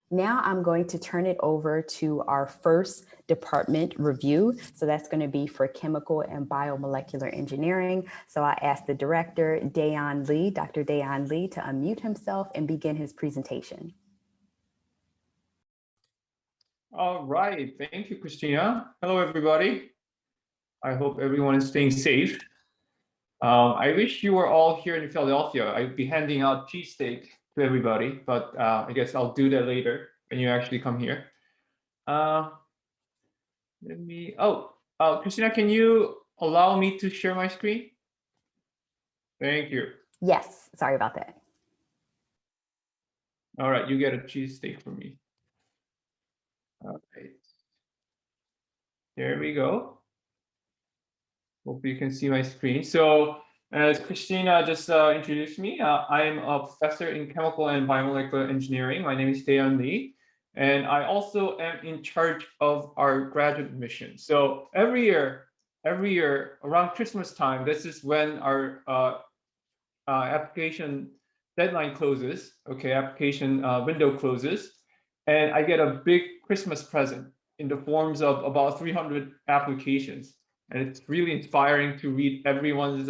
Now I'm going to turn it over to our first department review. So that's going to be for chemical and biomolecular engineering. So I asked the director, Daeyeon Lee, Dr. Daeyeon Lee, to unmute himself and begin his presentation. All right, thank you, Christina. Hello, everybody. I hope everyone is staying safe. I wish you were all here in Philadelphia. I'd be handing out cheesesteak to everybody, but I guess I'll do that later when you actually come here. Christina, can you allow me to share my screen? Thank you. Yes, sorry about that. All right, you get a cheesesteak from me. All right. There we go. Hope you can see my screen. So as Christina just introduced me, I'm a professor in chemical and biomolecular engineering. My name is Daeyeon Lee, and I also am in charge of our graduate admission. So every year around Christmas time, this is when our application deadline closes. Okay, application window closes, and I get a big Christmas present in the forms of about 300 applications. And it's really inspiring to read everyone's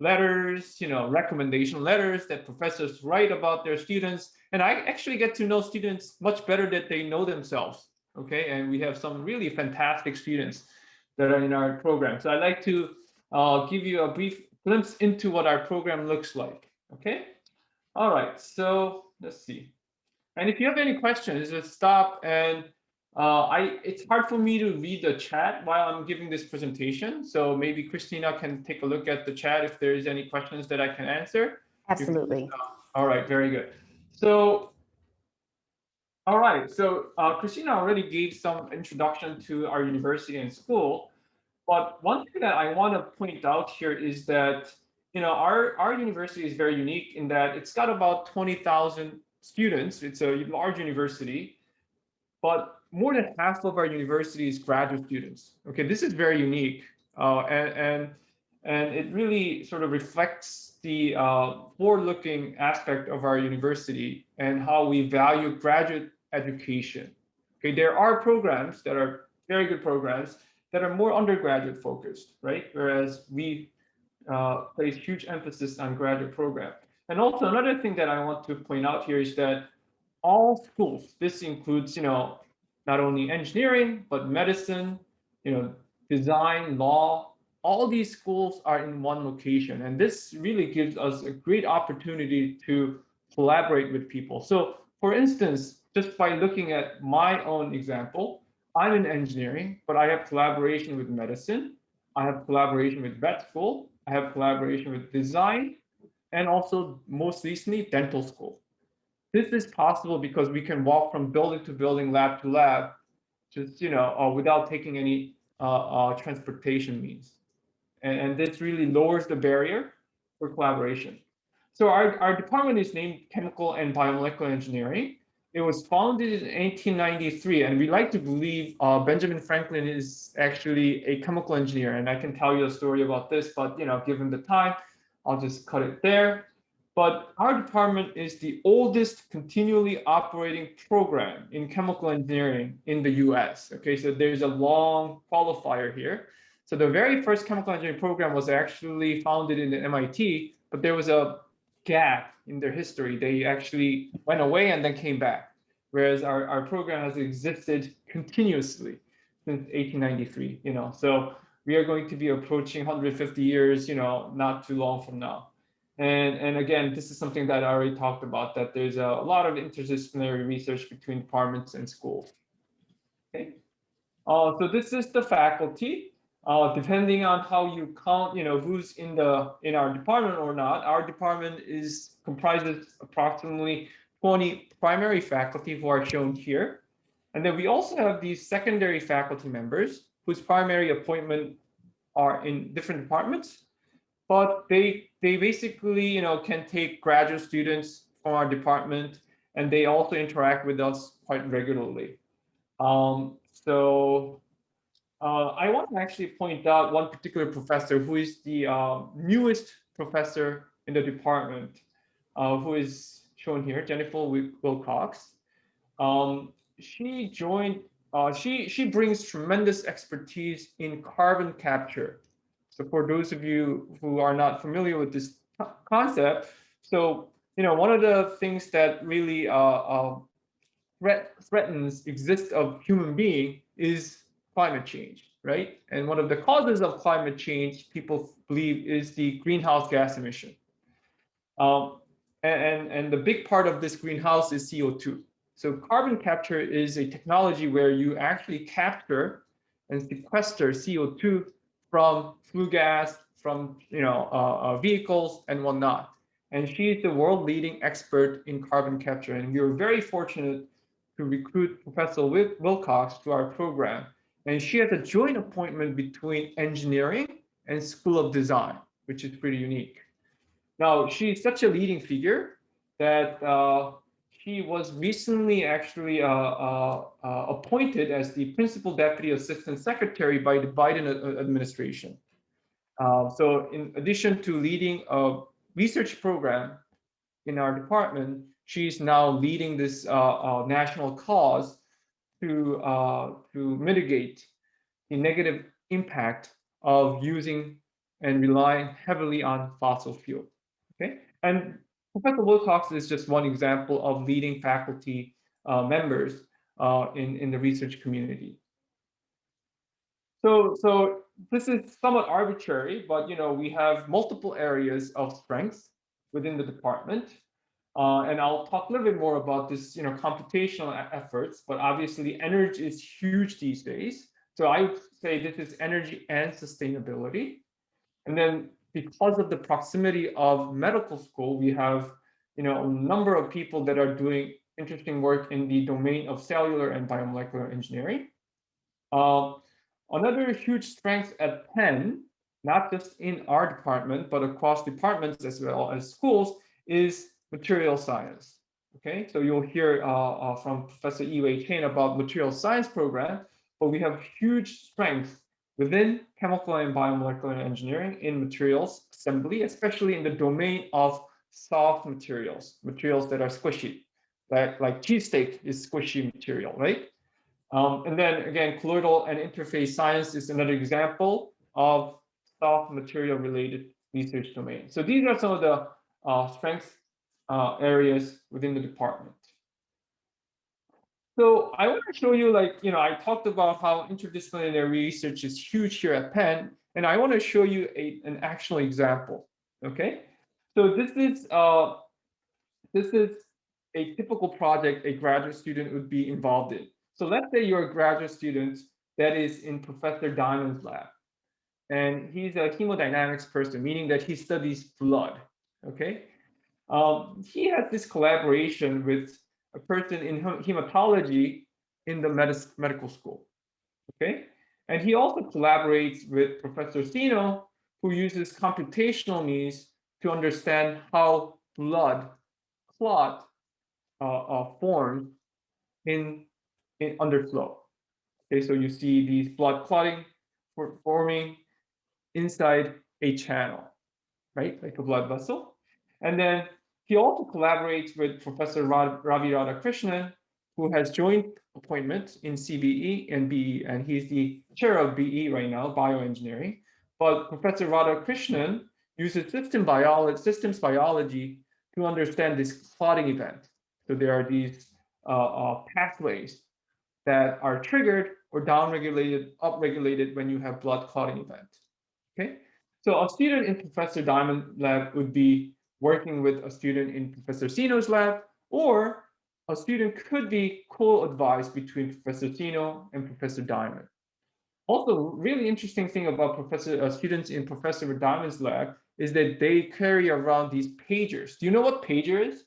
letters, recommendation letters that professors write about their students. And I actually get to know students much better than they know themselves. Okay, and we have some really fantastic students that are in our program. So I'd like to give you a brief glimpse into what our program looks like. Okay, all right, so let's see. And if you have any questions, just stop and it's hard for me to read the chat while I'm giving this presentation. So maybe Christina can take a look at the chat if there's any questions that I can answer. Absolutely. All right, very good. So, all right, so Christina already gave some introduction to our university and school. But one thing that I want to point out here is that, our university is very unique in that it's got about 20,000 students. It's a large university, but more than half of our university is graduate students. Okay, this is very unique, and it really sort of reflects the forward-looking aspect of our university and how we value graduate education. Okay, there are programs that are very good programs that are more undergraduate focused, right? Whereas we place huge emphasis on graduate program. And also another thing that I want to point out here is that all schools, this includes, not only engineering, but medicine, design, law, all these schools are in one location. And this really gives us a great opportunity to collaborate with people. So for instance, just by looking at my own example, I'm in engineering, but I have collaboration with medicine. I have collaboration with vet school. I have collaboration with design, and also most recently, dental school. This is possible because we can walk from building to building, lab to lab, just without taking any transportation means, and this really lowers the barrier for collaboration. So our department is named Chemical and Biomolecular Engineering. It was founded in 1893, and we like to believe Benjamin Franklin is actually a chemical engineer, and I can tell you a story about this, but given the time, I'll just cut it there. But our department is the oldest continually operating program in chemical engineering in the US. Okay, so there's a long qualifier here. So the very first chemical engineering program was actually founded in the MIT, but there was a gap in their history. They actually went away and then came back, whereas our program has existed continuously since 1893. So we are going to be approaching 150 years, not too long from now. And again, this is something that I already talked about, that there's a lot of interdisciplinary research between departments and schools. Okay. So this is the faculty. Depending on how you count, who's in our department or not, our department comprises approximately 20 primary faculty who are shown here. And then we also have these secondary faculty members whose primary appointment are in different departments, but they basically can take graduate students from our department, and they also interact with us quite regularly. So I want to actually point out one particular professor who is the newest professor in the department, who is shown here, Jennifer Wilcox. She joined. She brings tremendous expertise in carbon capture. So for those of you who are not familiar with this concept, so one of the things that really threatens exist of human being is climate change, right? And one of the causes of climate change, people believe, is the greenhouse gas emission. Um, and the big part of this greenhouse is CO2. So carbon capture is a technology where you actually capture and sequester CO2 from flue gas, from vehicles and whatnot. And she's the world leading expert in carbon capture. And we were very fortunate to recruit Professor Wilcox to our program. And she has a joint appointment between engineering and School of Design, which is pretty unique. Now, she's such a leading figure that she was recently actually appointed as the Principal Deputy Assistant Secretary by the Biden administration. So in addition to leading a research program in our department, she's now leading this national cause to mitigate the negative impact of using and relying heavily on fossil fuel. Okay, and Professor Wilcox is just one example of leading faculty members in the research community. So this is somewhat arbitrary, but we have multiple areas of strength within the department. And I'll talk a little bit more about this, computational efforts, but obviously energy is huge these days. So I would say this is energy and sustainability. And then because of the proximity of medical school, we have, a number of people that are doing interesting work in the domain of cellular and biomolecular engineering. Another huge strength at Penn, not just in our department, but across departments as well as schools, is material science. Okay, so you'll hear from Professor I-Wei Chen about material science program, but we have huge strength within chemical and biomolecular engineering in materials assembly, especially in the domain of soft materials, materials that are squishy, like cheesesteak is squishy material, right? And then again, colloidal and interface science is another example of soft material related research domain. So these are some of the strength areas within the department. So I want to show you, I talked about how interdisciplinary research is huge here at Penn, and I want to show you an actual example. Okay, so this is a typical project a graduate student would be involved in. So let's say you're a graduate student that is in Professor Diamond's lab, and he's a hemodynamics person, meaning that he studies blood. Okay, he has this collaboration with a person in hematology in the medical school. Okay, and he also collaborates with Professor Sino, who uses computational means to understand how blood clot forms in underflow. Okay, so you see these blood clotting forming inside a channel, right, like a blood vessel. And then he also collaborates with Professor Ravi Radhakrishnan, who has joint appointments in CBE and BE, and he's the chair of BE right now, bioengineering. But Professor Radhakrishnan uses systems biology to understand this clotting event. So there are these pathways that are triggered or downregulated, upregulated when you have blood clotting event. Okay, so a student in Professor Diamond lab would be working with a student in Professor Sino's lab, or a student could be co-advised between Professor Sino and Professor Diamond. Also, really interesting thing about students in Professor Diamond's lab is that they carry around these pagers. Do you know what pager is?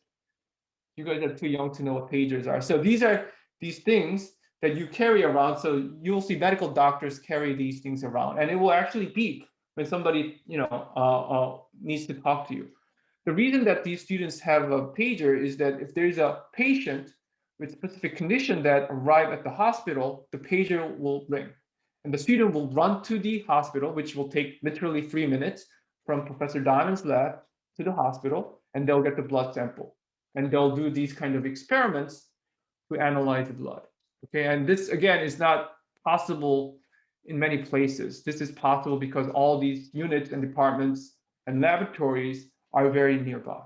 You guys are too young to know what pagers are. So these are these things that you carry around. So you'll see medical doctors carry these things around, and it will actually beep when somebody needs to talk to you. The reason that these students have a pager is that if there's a patient with specific condition that arrive at the hospital, the pager will ring, and the student will run to the hospital, which will take literally 3 minutes from Professor Diamond's lab to the hospital, and they'll get the blood sample. And they'll do these kind of experiments to analyze the blood. Okay, and this again is not possible in many places. This is possible because all these units and departments and laboratories are very nearby.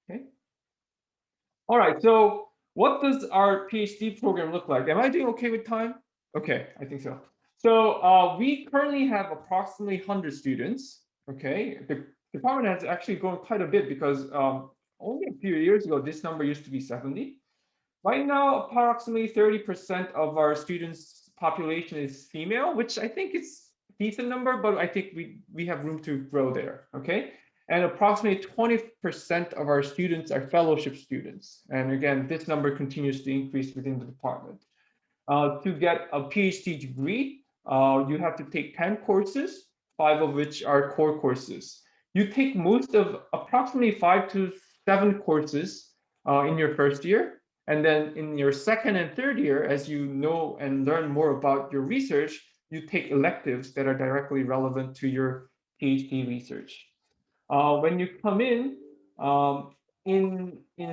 Okay. All right, so what does our PhD program look like? Am I doing okay with time? Okay, I think so. So we currently have approximately 100 students. Okay, the department has actually grown quite a bit because only a few years ago, this number used to be 70. Right now, approximately 30% of our students' population is female, which I think is a decent number, but I think we have room to grow there, okay? And approximately 20% of our students are fellowship students. And again, this number continues to increase within the department. To get a PhD degree, you have to take 10 courses, 5 of which are core courses. You take most of approximately 5 to 7 courses in your first year. And then in your second and third year, as you know and learn more about your research, you take electives that are directly relevant to your PhD research. When you come in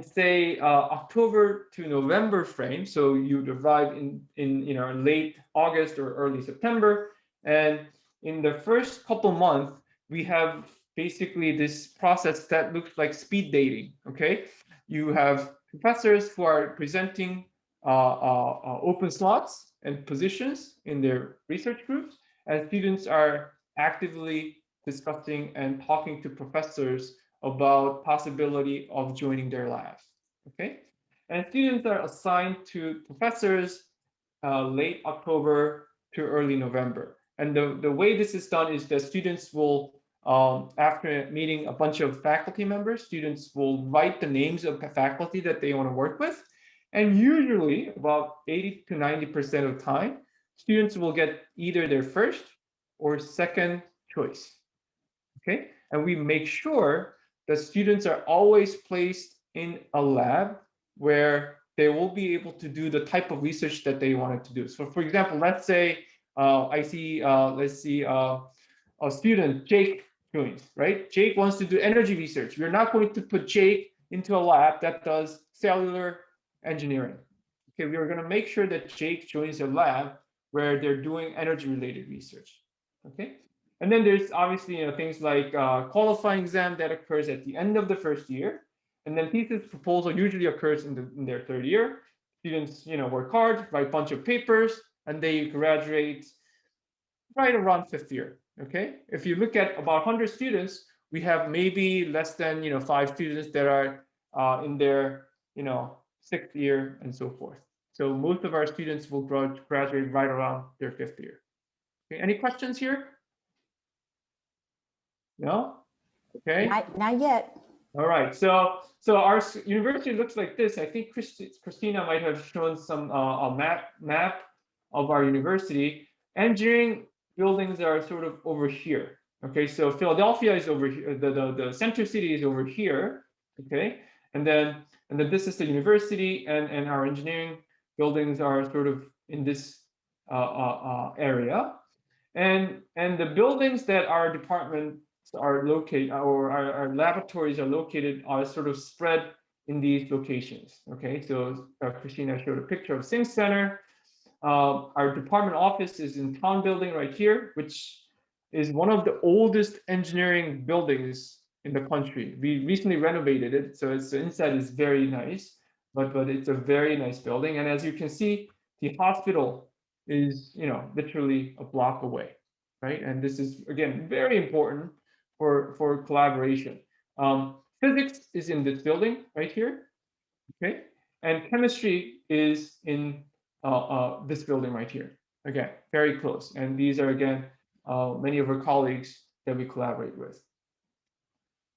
say October to November frame, so you'd arrive in late August or early September, and in the first couple months we have basically this process that looks like speed dating. Okay, you have professors who are presenting open slots and positions in their research groups, and students are actively discussing and talking to professors about possibility of joining their labs. Okay, and students are assigned to professors late October to early November. And the way this is done is that students will, after meeting a bunch of faculty members, students will write the names of the faculty that they want to work with. And usually about 80 to 90% of the time, students will get either their first or second choice. Okay, and we make sure that students are always placed in a lab where they will be able to do the type of research that they wanted to do. So for example, let's say let's see a student, Jake, joins, right? Jake wants to do energy research. We're not going to put Jake into a lab that does cellular engineering. Okay, we are going to make sure that Jake joins a lab where they're doing energy related research. Okay, and then there's obviously things like qualifying exam that occurs at the end of the first year, and then thesis proposal usually occurs in their third year. Students work hard, write a bunch of papers, and they graduate right around fifth year. Okay, if you look at about 100 students, we have maybe less than 5 students that are in their sixth year and so forth. So most of our students will graduate right around their fifth year. Okay, any questions here? No? Okay. Not yet. All right. So our university looks like this. I think Christina might have shown some a map of our university. Engineering buildings are sort of over here. Okay. So Philadelphia is over here. The center city is over here. Okay. And then this is the university, and our engineering buildings are sort of in this area. And the buildings that our departments are located, or our laboratories are located, are sort of spread in these locations. Okay, so Christina showed a picture of Singh Center. Our department office is in Town Building right here, which is one of the oldest engineering buildings in the country. We recently renovated it, so the inside is very nice, but it's a very nice building. And as you can see, the hospital is literally a block away, right? And this is again very important for collaboration. Physics is in this building right here, okay, and chemistry is in this building right here. Again, very close. And these are again many of our colleagues that we collaborate with.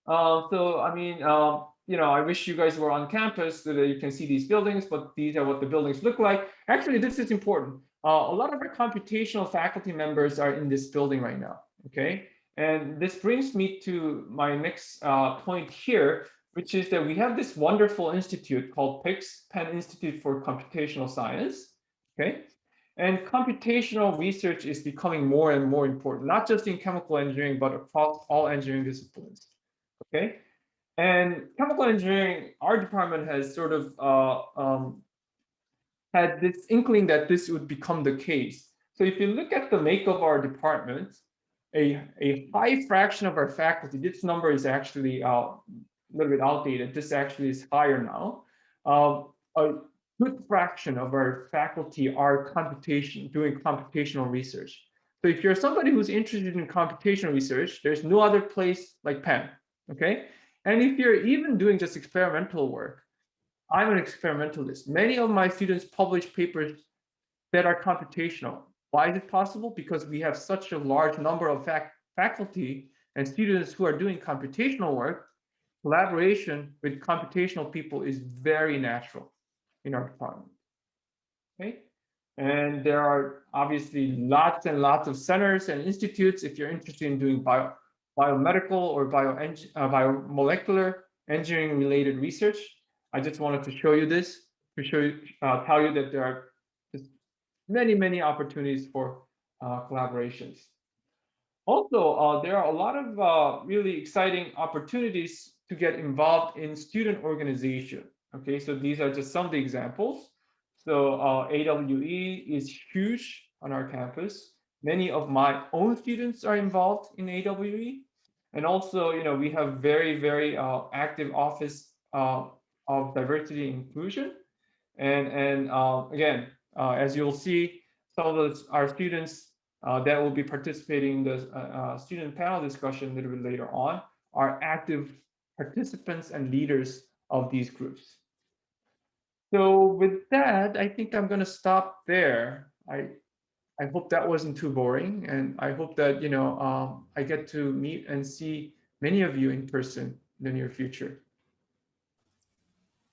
So I mean, I wish you guys were on campus so that you can see these buildings, but these are what the buildings look like. Actually, this is important. A lot of our computational faculty members are in this building right now, okay? And this brings me to my next point here, which is that we have this wonderful institute called PICS, Penn Institute for Computational Science, okay? And computational research is becoming more and more important, not just in chemical engineering, but across all engineering disciplines. Okay, and chemical engineering, our department has sort of had this inkling that this would become the case. So if you look at the make of our department, a high fraction of our faculty, this number is actually a little bit outdated. This actually is higher now. A good fraction of our faculty are doing computational research. So if you're somebody who's interested in computational research, there's no other place like Penn, okay? And if you're even doing just experimental work, I'm an experimentalist. Many of my students publish papers that are computational. Why is it possible? Because we have such a large number of faculty and students who are doing computational work. Collaboration with computational people is very natural in our department. Okay, and there are obviously lots and lots of centers and institutes if you're interested in doing biomedical or biomolecular engineering related research. I just wanted to show you this to tell you that there are just many opportunities for collaborations. Also, there are a lot of really exciting opportunities to get involved in student organization. Okay, so these are just some of the examples. So AWE is huge on our campus. Many of my own students are involved in AWE. And also, we have very active office of diversity and inclusion. And again, as you'll see, some of our students that will be participating in the student panel discussion a little bit later on are active participants and leaders of these groups. So with that, I think I'm going to stop there. I hope that wasn't too boring, and I hope that I get to meet and see many of you in person in the near future.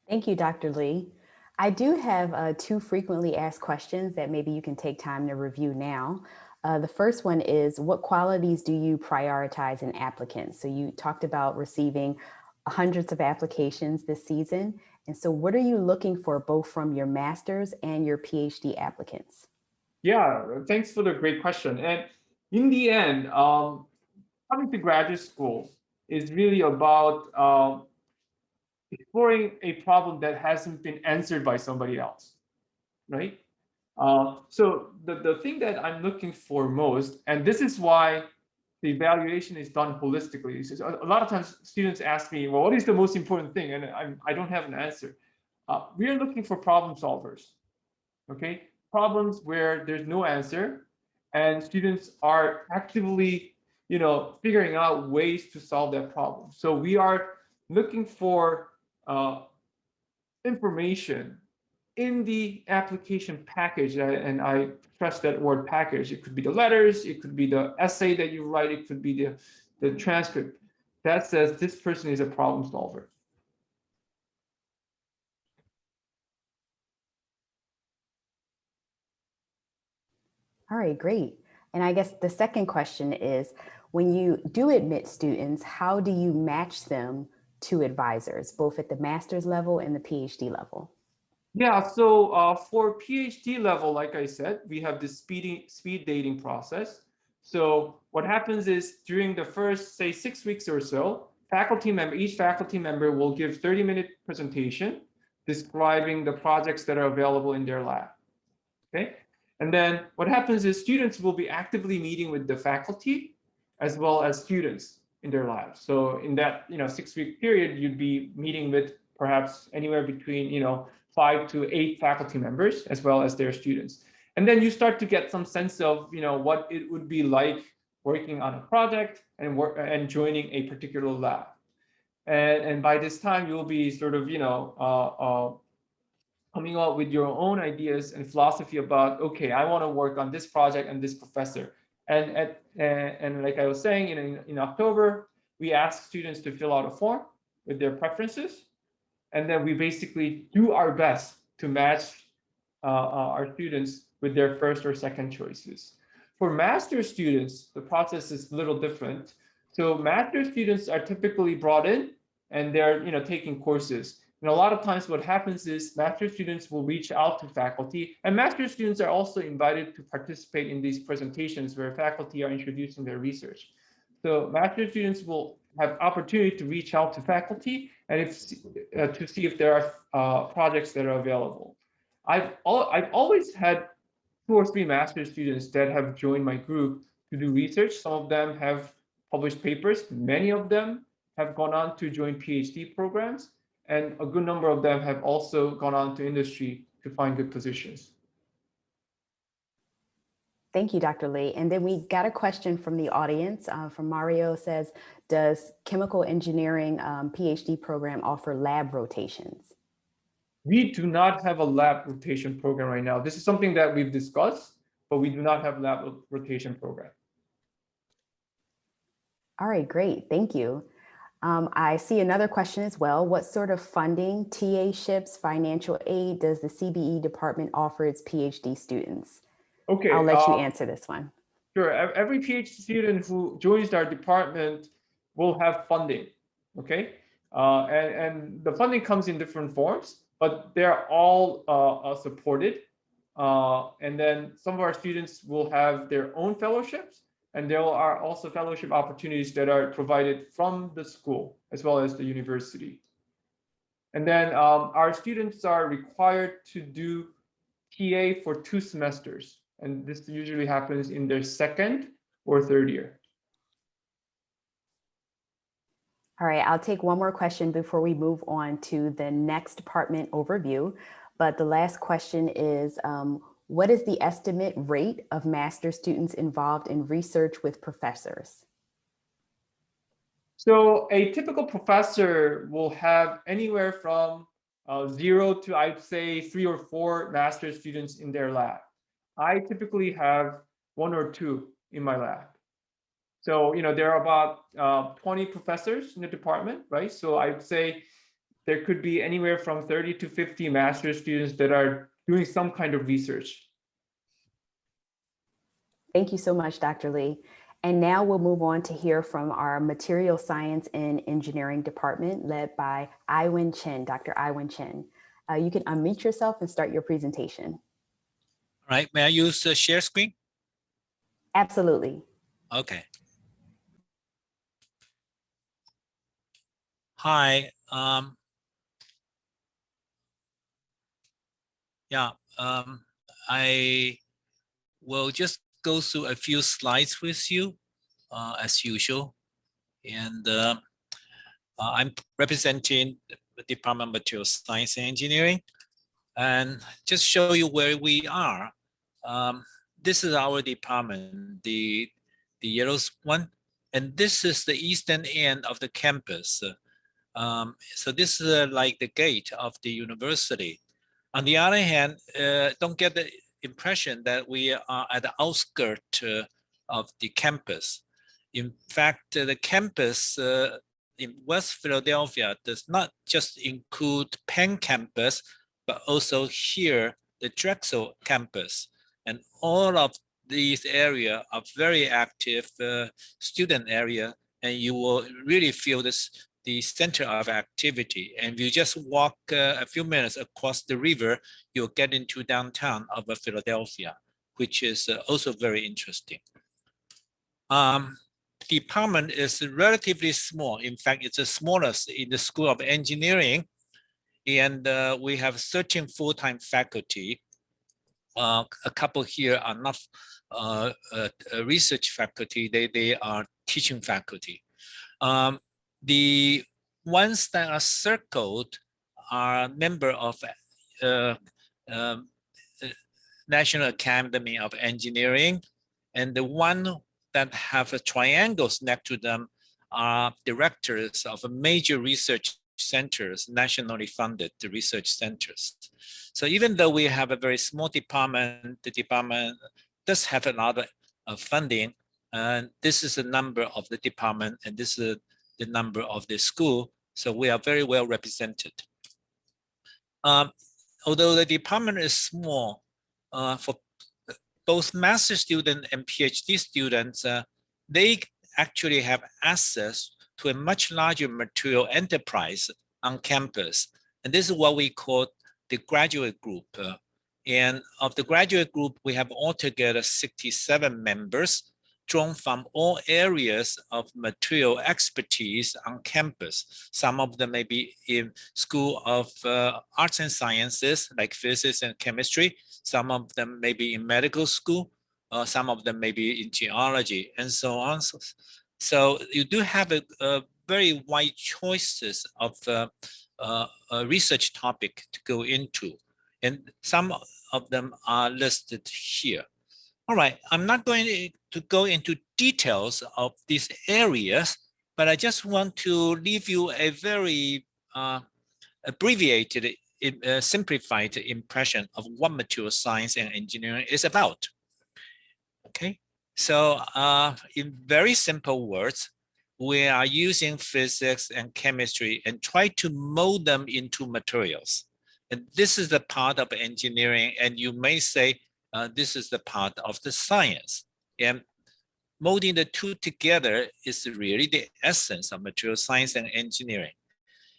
Thank you, Dr. Lee. I do have two frequently asked questions that maybe you can take time to review now. The first one is, what qualities do you prioritize in applicants? So you talked about receiving hundreds of applications this season. And so what are you looking for both from your master's and your PhD applicants? Yeah, thanks for the great question. And in the end, coming to graduate school is really about exploring a problem that hasn't been answered by somebody else, right? So the thing that I'm looking for most, and this is why the evaluation is done holistically. A lot of times students ask me, well, what is the most important thing? And I don't have an answer. We are looking for problem solvers, okay? Problems where there's no answer and students are actively, figuring out ways to solve that problem. So we are looking for information in the application package, and I stress that word package. It could be the letters, it could be the essay that you write, it could be the transcript that says this person is a problem solver. All right, great. And I guess the second question is, when you do admit students, how do you match them to advisors, both at the master's level and the PhD level? Yeah, so for PhD level, like I said, we have this speed dating process. So what happens is during the first, say, 6 weeks or so, each faculty member will give 30-minute presentation describing the projects that are available in their lab. Okay, and then what happens is students will be actively meeting with the faculty as well as students in their labs. So in that 6-week period, you'd be meeting with perhaps anywhere between 5 to 8 faculty members as well as their students. And then you start to get some sense of what it would be like working on a project and joining a particular lab. And by this time you'll be sort of coming up with your own ideas and philosophy about, okay, I want to work on this project and this professor. And like I was saying, in October, we ask students to fill out a form with their preferences. And then we basically do our best to match our students with their first or second choices. For master's students, the process is a little different. So master's students are typically brought in and they're taking courses. And a lot of times what happens is master's students will reach out to faculty, and master's students are also invited to participate in these presentations where faculty are introducing their research. So master's students will have opportunity to reach out to faculty and to see if there are projects that are available. I've always had 2 or 3 master's students that have joined my group to do research. Some of them have published papers. Many of them have gone on to join PhD programs, and a good number of them have also gone on to industry to find good positions. Thank you, Dr. Lee. And then we got a question from the audience. From Mario says, does chemical engineering PhD program offer lab rotations? We do not have a lab rotation program right now. This is something that we've discussed, but we do not have lab rotation program. All right, great. Thank you. I see another question as well. What sort of funding, TA-ships, financial aid does the CBE department offer its PhD students? Okay. I'll let you answer this one. Sure. Every PhD student who joins our department will have funding. Okay. And the funding comes in different forms, but they're all supported. And then some of our students will have their own fellowships, and there are also fellowship opportunities that are provided from the school as well as the university. And then our students are required to do TA for 2 semesters, and this usually happens in their 2nd or 3rd year. All right, I'll take one more question before we move on to the next department overview. But the last question is, what is the estimate rate of master's students involved in research with professors? So a typical professor will have anywhere from 0 to, I'd say, 3 or 4 master's students in their lab. I typically have 1 or 2 in my lab. So, there are about 20 professors in the department, right? So I'd say there could be anywhere from 30 to 50 master's students that are doing some kind of research. Thank you so much, Dr. Lee. And now we'll move on to hear from our Material Science and Engineering Department led by I-Wei Chen, Dr. I-Wei Chen. You can unmute yourself and start your presentation. All right, may I use the share screen? Absolutely. Okay. Hi. I will just go through a few slides with you, as usual. And I'm representing the Department of Material Science and Engineering, and just show you where we are. This is our department, the yellow one, and this is the eastern end of the campus. So this is like the gate of the university. On the other hand, don't get the impression that we are at the outskirts of the campus. In fact, the campus in West Philadelphia does not just include Penn campus, but also here, the Drexel campus. And all of these areas are very active student area, and you will really feel this the center of activity. And if you just walk a few minutes across the river, you'll get into downtown of Philadelphia, which is also very interesting. Department is relatively small. In fact, it's the smallest in the School of Engineering. And we have 13 full-time faculty. A couple here are not research faculty, they are teaching faculty. The ones that are circled are members of National Academy of Engineering, and the one that have triangles next to them are directors of major research centers, nationally funded research centers. So even though we have a very small department, the department does have a lot of funding, and this is the number of the department, and this is the number of the school, so we are very well represented. Although the department is small, for both master students and PhD students, they actually have access to a much larger material enterprise on campus. And this is what we call the graduate group. And of the graduate group, we have altogether 67 members. drawn from all areas of material expertise on campus. Some of them may be in School of Arts and Sciences, like physics and chemistry. Some of them may be in medical school. Some of them may be in geology, and so on. So you do have a very wide choices of a research topic to go into, and some of them are listed here. All right, I'm not going to go into details of these areas, but I just want to leave you a very abbreviated, simplified impression of what material science and engineering is about. Okay, so in very simple words, we are using physics and chemistry and try to mold them into materials. And this is the part of engineering, and you may say, this is the part of the science. And molding the two together is really the essence of material science and engineering.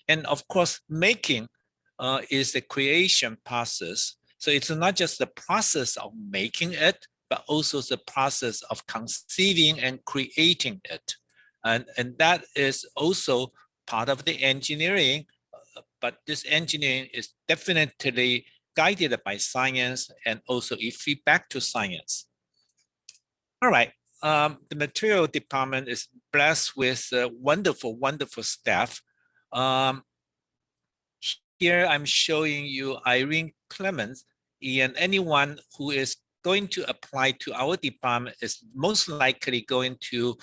And of course, making is the creation process. So it's not just the process of making it, but also the process of conceiving and creating it. And that is also part of the engineering, but this engineering is definitely guided by science and also a feedback to science. All right, the material department is blessed with wonderful, wonderful staff. Here I'm showing you Irene Clemens, and anyone who is going to apply to our department is most likely going to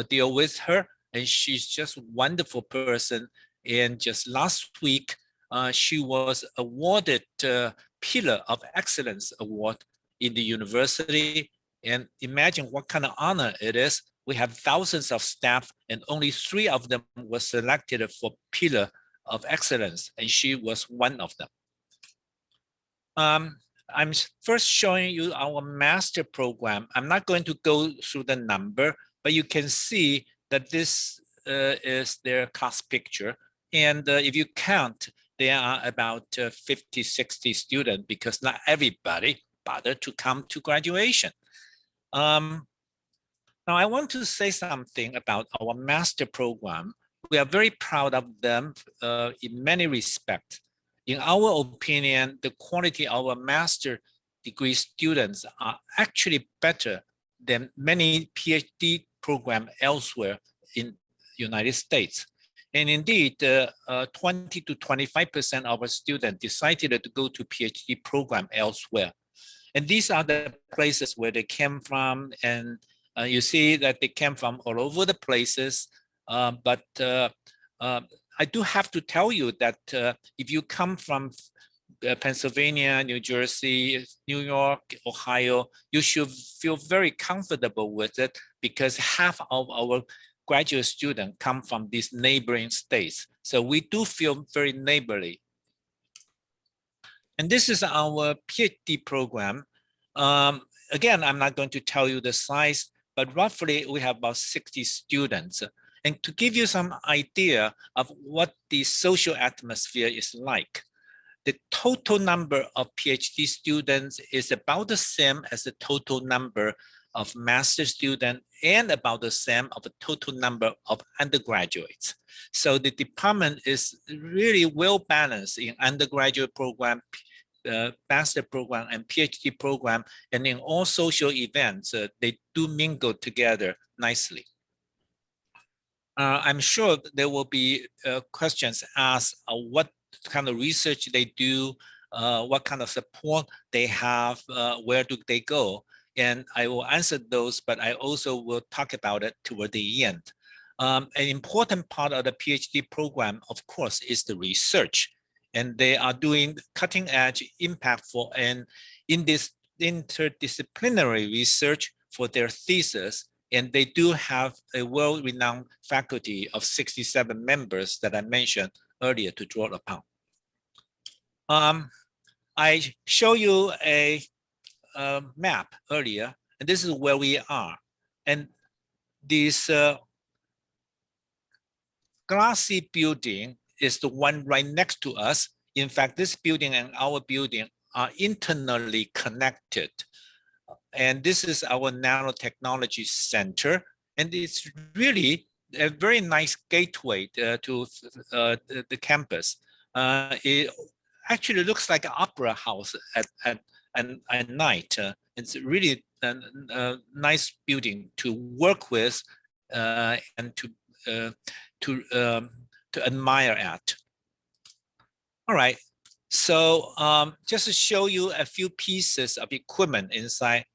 deal with her, and she's just a wonderful person. And just last week, she was awarded Pillar of Excellence Award in the university. And imagine what kind of honor it is. We have thousands of staff, and only 3 of them were selected for Pillar of Excellence, and she was one of them. I'm first showing you our master program. I'm not going to go through the number, but you can see that this is their class picture. And if you count, there are about 50, 60 students, because not everybody bothered to come to graduation. Now I want to say something about our master program. We are very proud of them in many respects. In our opinion, the quality of our master degree students are actually better than many PhD programs elsewhere in the United States. And indeed, 20 to 25% of our students decided to go to PhD program elsewhere. And these are the places where they came from. And you see that they came from all over the places. But I do have to tell you that if you come from Pennsylvania, New Jersey, New York, Ohio, you should feel very comfortable with it, because half of our graduate students come from these neighboring states. So we do feel very neighborly. And this is our PhD program. Again, I'm not going to tell you the size, but roughly we have about 60 students. And to give you some idea of what the social atmosphere is like, the total number of PhD students is about the same as the total number of master students, and about the same of the total number of undergraduates. So the department is really well balanced in undergraduate program, master program, and PhD program, and in all social events, they do mingle together nicely. I'm sure there will be questions asked what kind of research they do, what kind of support they have, where do they go? And I will answer those, but I also will talk about it toward the end. An important part of the PhD program, of course, is the research. And they are doing cutting edge, impactful, and in this interdisciplinary research for their thesis. And they do have a well-renowned faculty of 67 members that I mentioned earlier to draw upon. I show you a map earlier, and this is where we are. And this glassy building is the one right next to us. In fact, this building and our building are internally connected. And this is our nanotechnology center. And it's really a very nice gateway to the campus. It actually looks like an opera house at night. It's really a nice building to work with and to admire at. All right, so just to show you a few pieces of equipment inside.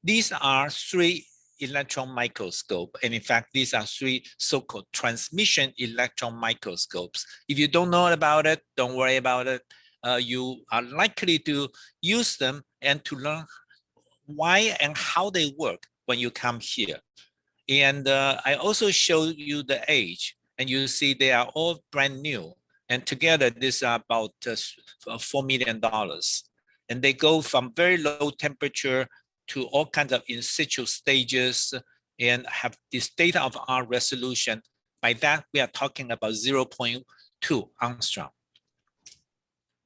These are 3 electron microscope, and in fact, these are 3 so-called transmission electron microscopes. If you don't know about it, don't worry about it. You are likely to use them and to learn why and how they work when you come here. And I also show you the age, and you see they are all brand new. And together, these are about $4 million. And they go from very low temperature to all kinds of in situ stages and have this state-of-the-art resolution. By that, we are talking about 0.2 angstrom.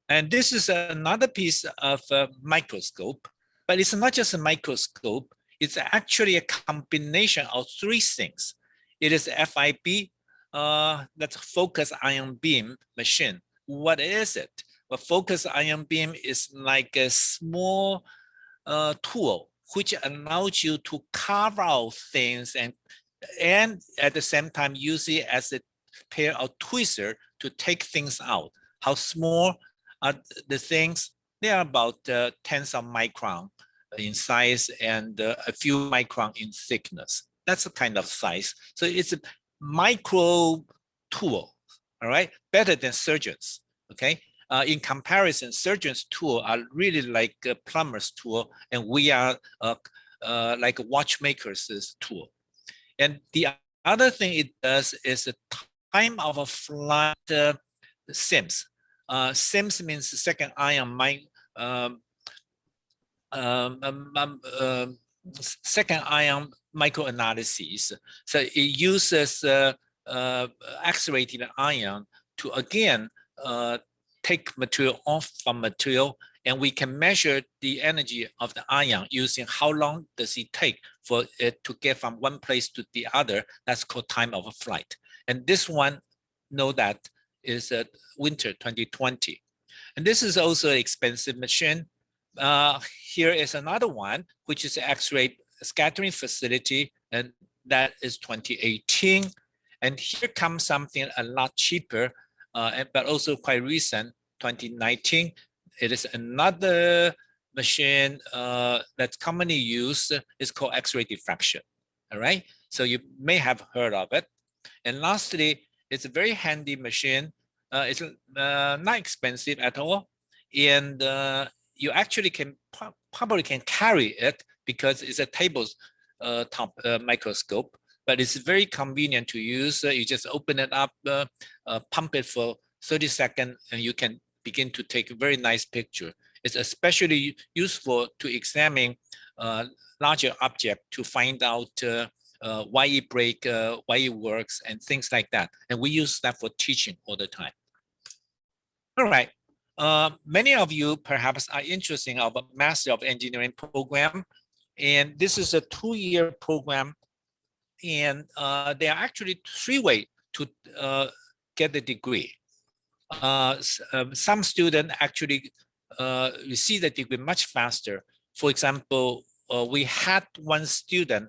And this is another piece of a microscope, but it's not just a microscope. It's actually a combination of 3 things. It is FIB, that's focused ion beam machine. What is it? Well, focused ion beam is like a small tool which allows you to carve out things and at the same time use it as a pair of tweezers to take things out. How small are the things? They are about tens of micron in size and a few micron in thickness. That's the kind of size. So it's a micro tool, all right? Better than surgeons, okay? In comparison, surgeons' tool are really like a plumber's tool, and we are like a watchmaker's tool. And the other thing it does is the time of a flight SIMS. SIMS means second ion second ion microanalyses. So it uses accelerated ion to again take material off from material, and we can measure the energy of the ion using how long does it take for it to get from one place to the other. That's called time of a flight. And this one, know that, is winter 2020. And this is also an expensive machine. Here is another one, which is an X-ray scattering facility, and that is 2018. And here comes something a lot cheaper, but also quite recent, 2019. It is another machine that's commonly used. It's called X-ray diffraction, all right? So you may have heard of it. And lastly, it's a very handy machine. It's not expensive at all. And you actually can probably can carry it because it's a tabletop microscope, but it's very convenient to use. You just open it up, pump it for 30 seconds, and you can begin to take a very nice picture. It's especially useful to examine larger object to find out why it breaks, why it works, and things like that. And we use that for teaching all the time. All right. Many of you perhaps are interested in our Master of Engineering program. And this is a 2-year program. And there are actually 3 ways to get the degree. Some students actually receive the degree much faster. For example, we had one student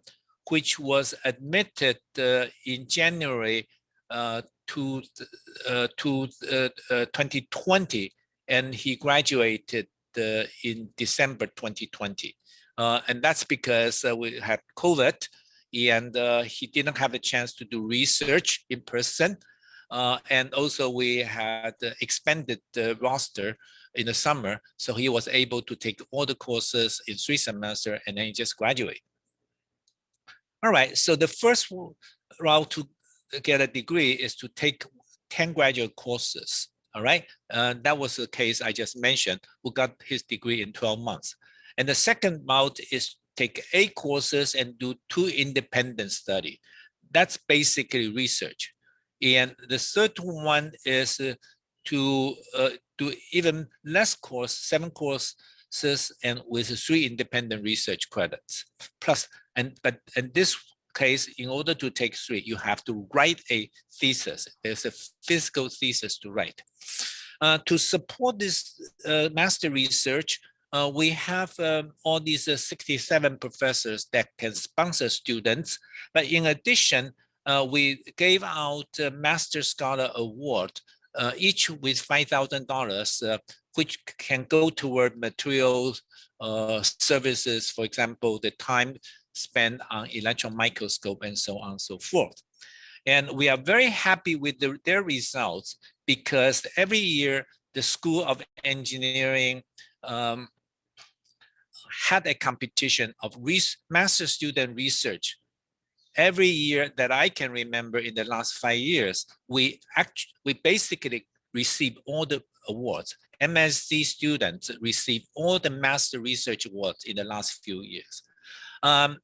which was admitted in January to 2020, and he graduated in December 2020. And that's because we had COVID, and he didn't have a chance to do research in person. And also we had expanded the roster in the summer, so he was able to take all the courses in 3 semesters, and then he just graduated. All right, so the first route to get a degree is to take 10 graduate courses. All right, that was the case I just mentioned, who got his degree in 12 months. And the second route is take 8 courses and do 2 independent studies. That's basically research. And the third one is to do even less course, 7 course and with 3 independent research credits. Plus, but in this case, in order to take 3, you have to write a thesis. There's a physical thesis to write. To support this master research, we have all these 67 professors that can sponsor students. But in addition, we gave out a Master Scholar Award, each with $5,000, which can go toward materials, services, for example, the time spent on electron microscope and so on and so forth. And we are very happy with their results because every year the School of Engineering had a competition of master student research. Every year that I can remember in the last 5 years, we basically received all the awards. MSc students received all the master research awards in the last few years. And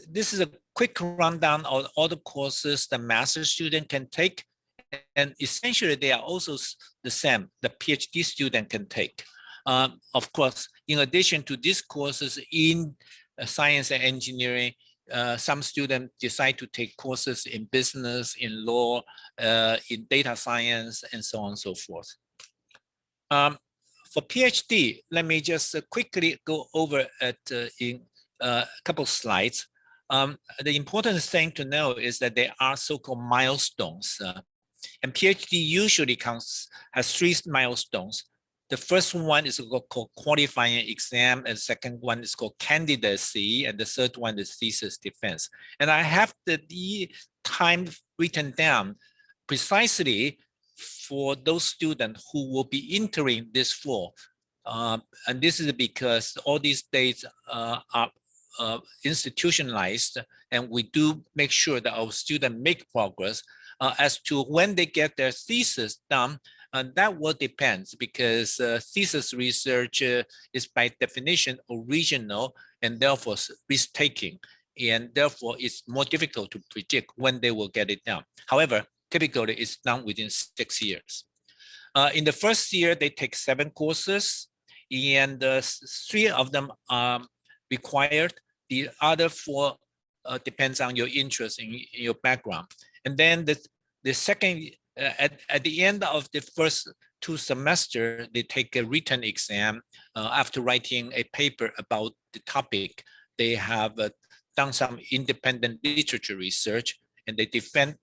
this is a quick rundown of all the courses the master student can take. And essentially, they are also the same the PhD student can take. Of course, in addition to these courses in science and engineering, some students decide to take courses in business, in law, in data science, and so on and so forth. For PhD, let me just quickly go over it in a couple of slides. The important thing to know is that there are so-called milestones. And PhD usually has 3 milestones. The first one is called qualifying exam, and the second one is called candidacy, and the third one is thesis defense. And I have the time written down precisely for those students who will be entering this fall. And this is because all these dates are institutionalized, and we do make sure that our students make progress. As to when they get their thesis done, and that will depend because thesis research is by definition original and therefore risk-taking, and therefore it's more difficult to predict when they will get it done. However, typically it's done within 6 years. In the first year, they take 7 courses, and 3 of them are required. The other 4 depends on your interest in your background. And then the second, at the end of the first 2 semesters, they take a written exam after writing a paper about the topic. They have done some independent literature research, and they defend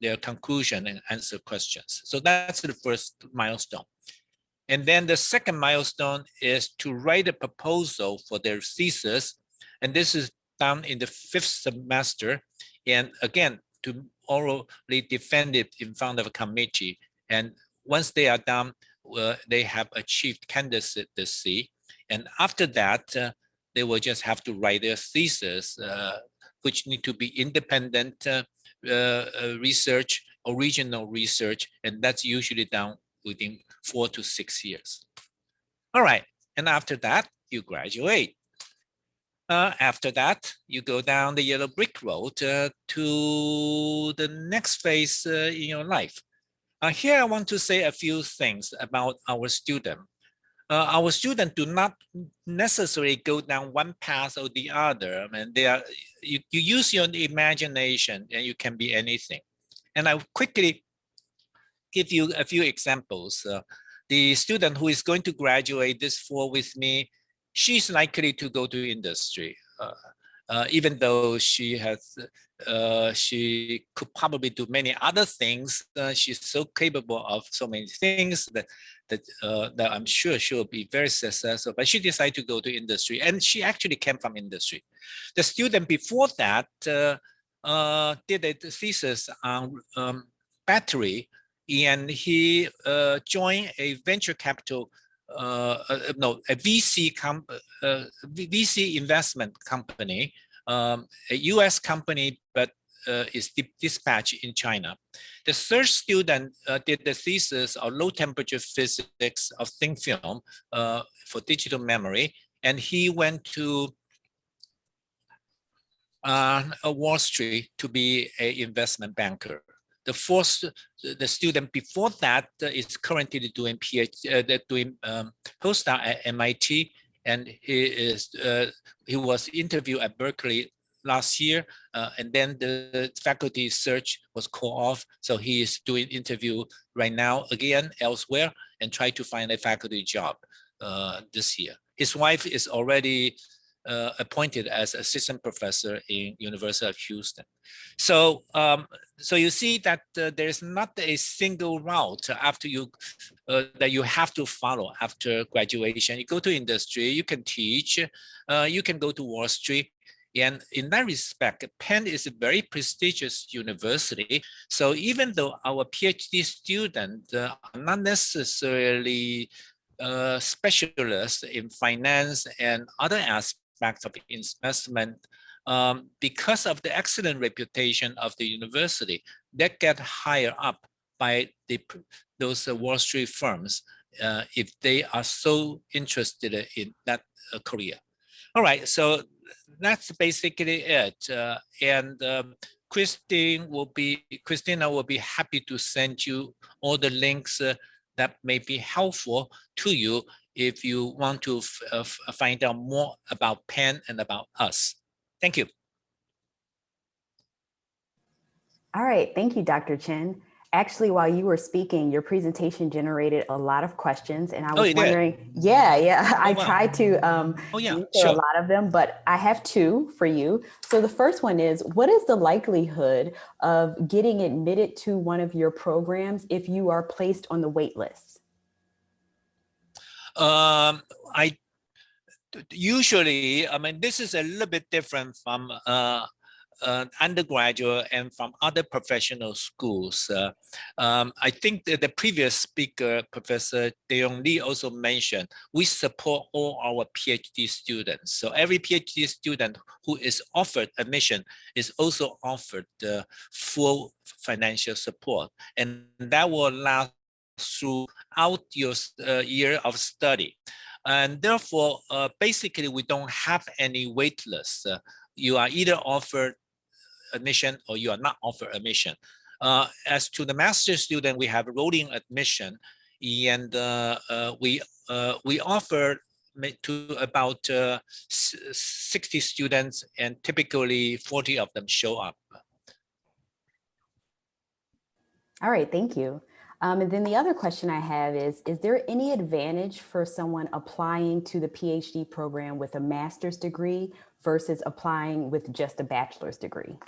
their conclusion and answer questions. So that's the first milestone. And then the second milestone is to write a proposal for their thesis. And this is done in the 5th semester. And again, to orally defend it in front of a committee. And once they are done, they have achieved candidacy. And after that, they will just have to write their thesis, which need to be independent research, original research, and that's usually done within 4 to 6 years. All right, and after that, you graduate. After that, you go down the yellow brick road to the next phase in your life. Here I want to say a few things about our student. Our students do not necessarily go down one path or the other. I mean, you use your imagination and you can be anything. And I will quickly give you a few examples. The student who is going to graduate this fall with me, she's likely to go to industry, even though she could probably do many other things. She's so capable of so many things that I'm sure she'll be very successful. But she decided to go to industry, and she actually came from industry. The student before that did a thesis on battery, and he joined a venture capital. A VC investment company, a US company, but is dispatched in China. The third student did the thesis of low temperature physics of thin film for digital memory, and he went to Wall Street to be an investment banker. The student before that is currently doing postdoc at MIT, and he was interviewed at Berkeley last year, and then the faculty search was called off. So he is doing interview right now again elsewhere and try to find a faculty job this year. His wife is already appointed as assistant professor in University of Houston. So, so you see that there's not a single route after you that you have to follow after graduation. You go to industry, you can teach, you can go to Wall Street. And in that respect, Penn is a very prestigious university. So even though our PhD students are not necessarily specialists in finance and other aspects of investment, because of the excellent reputation of the university, they get higher up by those Wall Street firms if they are so interested in that career. All right, so that's basically it. Christina will be happy to send you all the links that may be helpful to you if you want to find out more about Penn and about us. Thank you. All right, thank you, Dr. Chen. Actually, while you were speaking, your presentation generated a lot of questions, and I was wondering, I tried to answer a lot of them, but I have two for you. So the first one is, what is the likelihood of getting admitted to one of your programs if you are placed on the wait list? Usually, I mean, this is a little bit different from undergraduate and from other professional schools. I think that the previous speaker, Professor Daeyeon Lee, also mentioned we support all our PhD students. So every PhD student who is offered admission is also offered full financial support, and that will last throughout your year of study. And therefore, basically, we don't have any wait list. You are either offered admission or you are not offered admission. As to the master's student, we have rolling admission, and we offer to about 60 students, and typically 40 of them show up. All right, thank you. And then the other question I have is there any advantage for someone applying to the PhD program with a master's degree versus applying with just a bachelor's degree?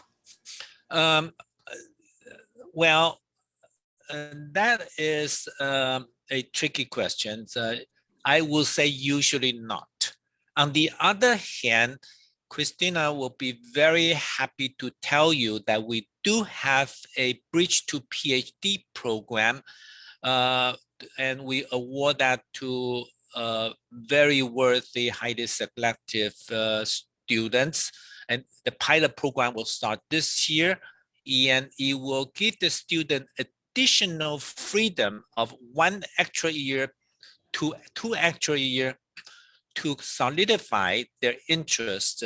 Well, that is a tricky question. I will say usually not. On the other hand, Christina will be very happy to tell you that we do have a Bridge to PhD program, and we award that to very worthy, highly selective students. And the pilot program will start this year, and it will give the student additional freedom of 1 extra year to 2 extra year to solidify their interest.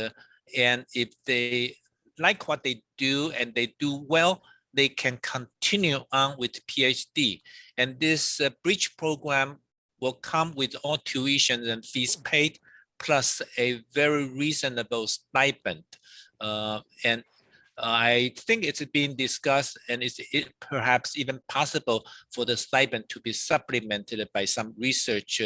And if they like what they do and they do well, they can continue on with PhD. And this bridge program will come with all tuition and fees paid, plus a very reasonable stipend. And I think it's being discussed, and it's perhaps even possible for the stipend to be supplemented by some research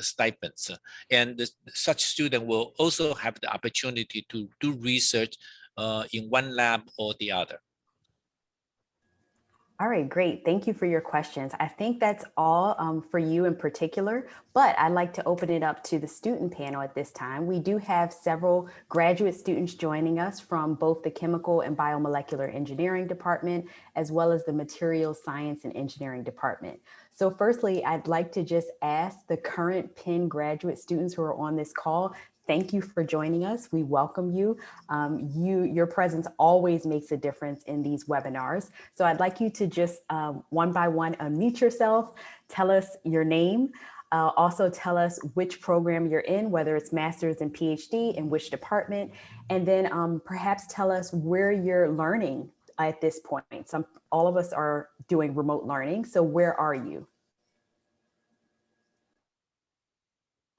stipends. And such student will also have the opportunity to do research in one lab or the other. All right, great. Thank you for your questions. I think that's all for you in particular, but I'd like to open it up to the student panel at this time. We do have several graduate students joining us from both the Chemical and Biomolecular Engineering Department, as well as the Materials Science and Engineering Department. So firstly, I'd like to just ask the current Penn graduate students who are on this call, thank you for joining us. We welcome you. Your presence always makes a difference in these webinars. So I'd like you to just one by one unmute yourself, tell us your name, also tell us which program you're in, whether it's master's and PhD, in which department, and then perhaps tell us where you're learning at this point. All of us are doing remote learning, so where are you?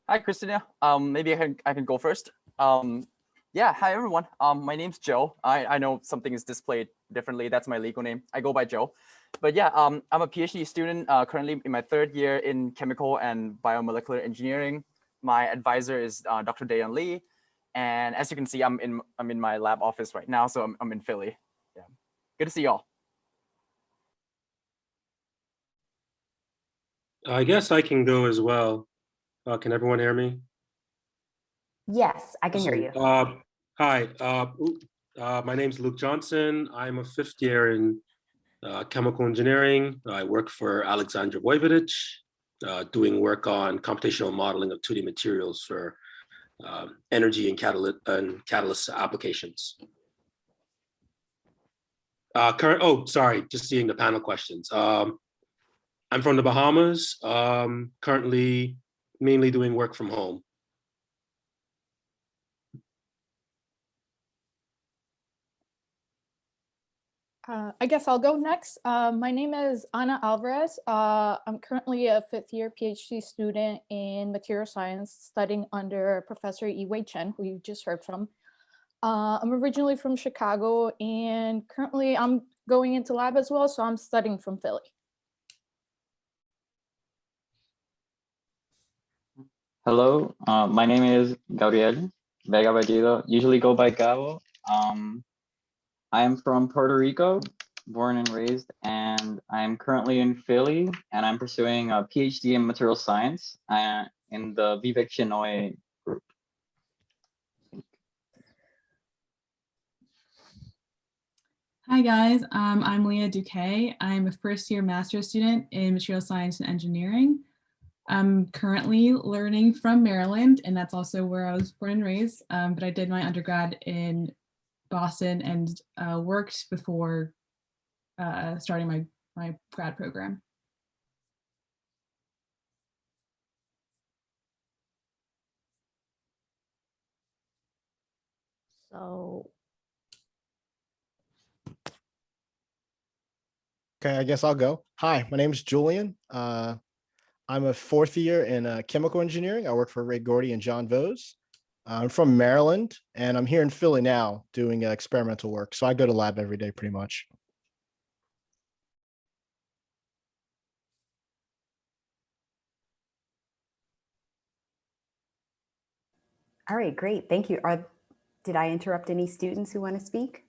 Hi, Christina. Maybe I can go first. Yeah, hi everyone. My name's Joe. I know something is displayed differently. That's my legal name. I go by Joe. But yeah, I'm a PhD student currently in my 3rd year in chemical and biomolecular engineering. My advisor is Dr. Daeyeon Lee, and as you can see, I'm in my lab office right now, so I'm in Philly. Yeah, good to see y'all. I guess I can go as well. Can everyone hear me? Yes, I can hear you. Hi, my name's Luke Johnson. I'm a 5th year in chemical engineering. I work for Alexander Voivodich, doing work on computational modeling of 2D materials for energy and catalyst applications. Sorry, just seeing the panel questions. I'm from the Bahamas, currently mainly doing work from home. I guess I'll go next. My name is Ana Alvarez. I'm currently a 5th year PhD student in material science, studying under Professor I-Wei Chen, who you just heard from. I'm originally from Chicago, and currently I'm going into lab as well, so I'm studying from Philly. Hello, my name is Gabriel Vega Vallido, usually go by Gabo. I am from Puerto Rico, born and raised, and I'm currently in Philly, and I'm pursuing a PhD in material science in the Vivek Chenoy group. Hi guys, I'm Leah Duque. I'm a 1st year master's student in material science and engineering. I'm currently learning from Maryland, and that's also where I was born and raised, but I did my undergrad in Boston and worked before starting my grad program. So, okay, I guess I'll go. Hi, my name is Julian. I'm a 4th year in chemical engineering. I work for Ray Gordy and John Vose. I'm from Maryland, and I'm here in Philly now doing experimental work. So I go to lab every day pretty much. All right, great. Thank you. Did I interrupt any students who want to speak?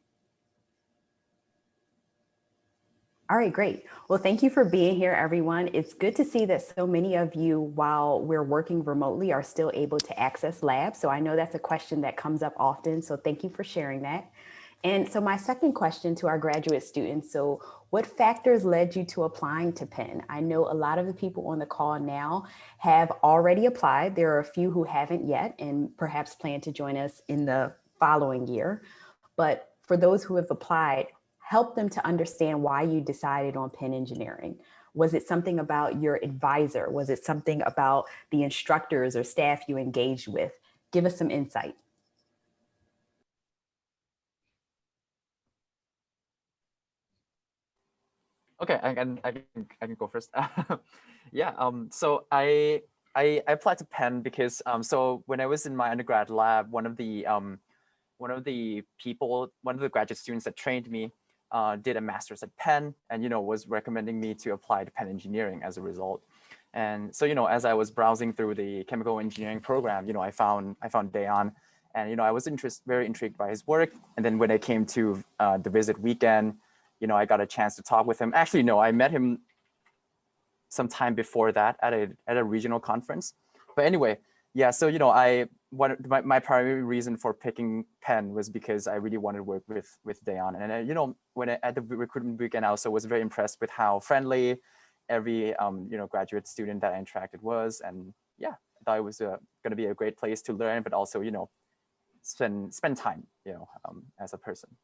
All right, great. Well, thank you for being here, everyone. It's good to see that so many of you, while we're working remotely, are still able to access labs. So I know that's a question that comes up often. So thank you for sharing that. And so my second question to our graduate students, so what factors led you to applying to Penn? I know a lot of the people on the call now have already applied. There are a few who haven't yet and perhaps plan to join us in the following year. But for those who have applied, help them to understand why you decided on Penn Engineering. Was it something about your advisor? Was it something about the instructors or staff you engaged with? Give us some insight. Okay, I can go first. Yeah. So I applied to Penn because so when I was in my undergrad lab, one of the graduate students that trained me did a master's at Penn, and was recommending me to apply to Penn Engineering as a result. And so as I was browsing through the chemical engineering program, I found Daeyeon, and I was very intrigued by his work. And then when I came to the visit weekend, I got a chance to talk with him. Actually, no, I met him some time before that at a regional conference. But anyway, yeah. So my primary reason for picking Penn was because I really wanted to work with Daeyeon. And when at the recruitment weekend, I also was very impressed with how friendly every graduate student that I interacted was. And yeah, I thought it was going to be a great place to learn, but also spend time as a person.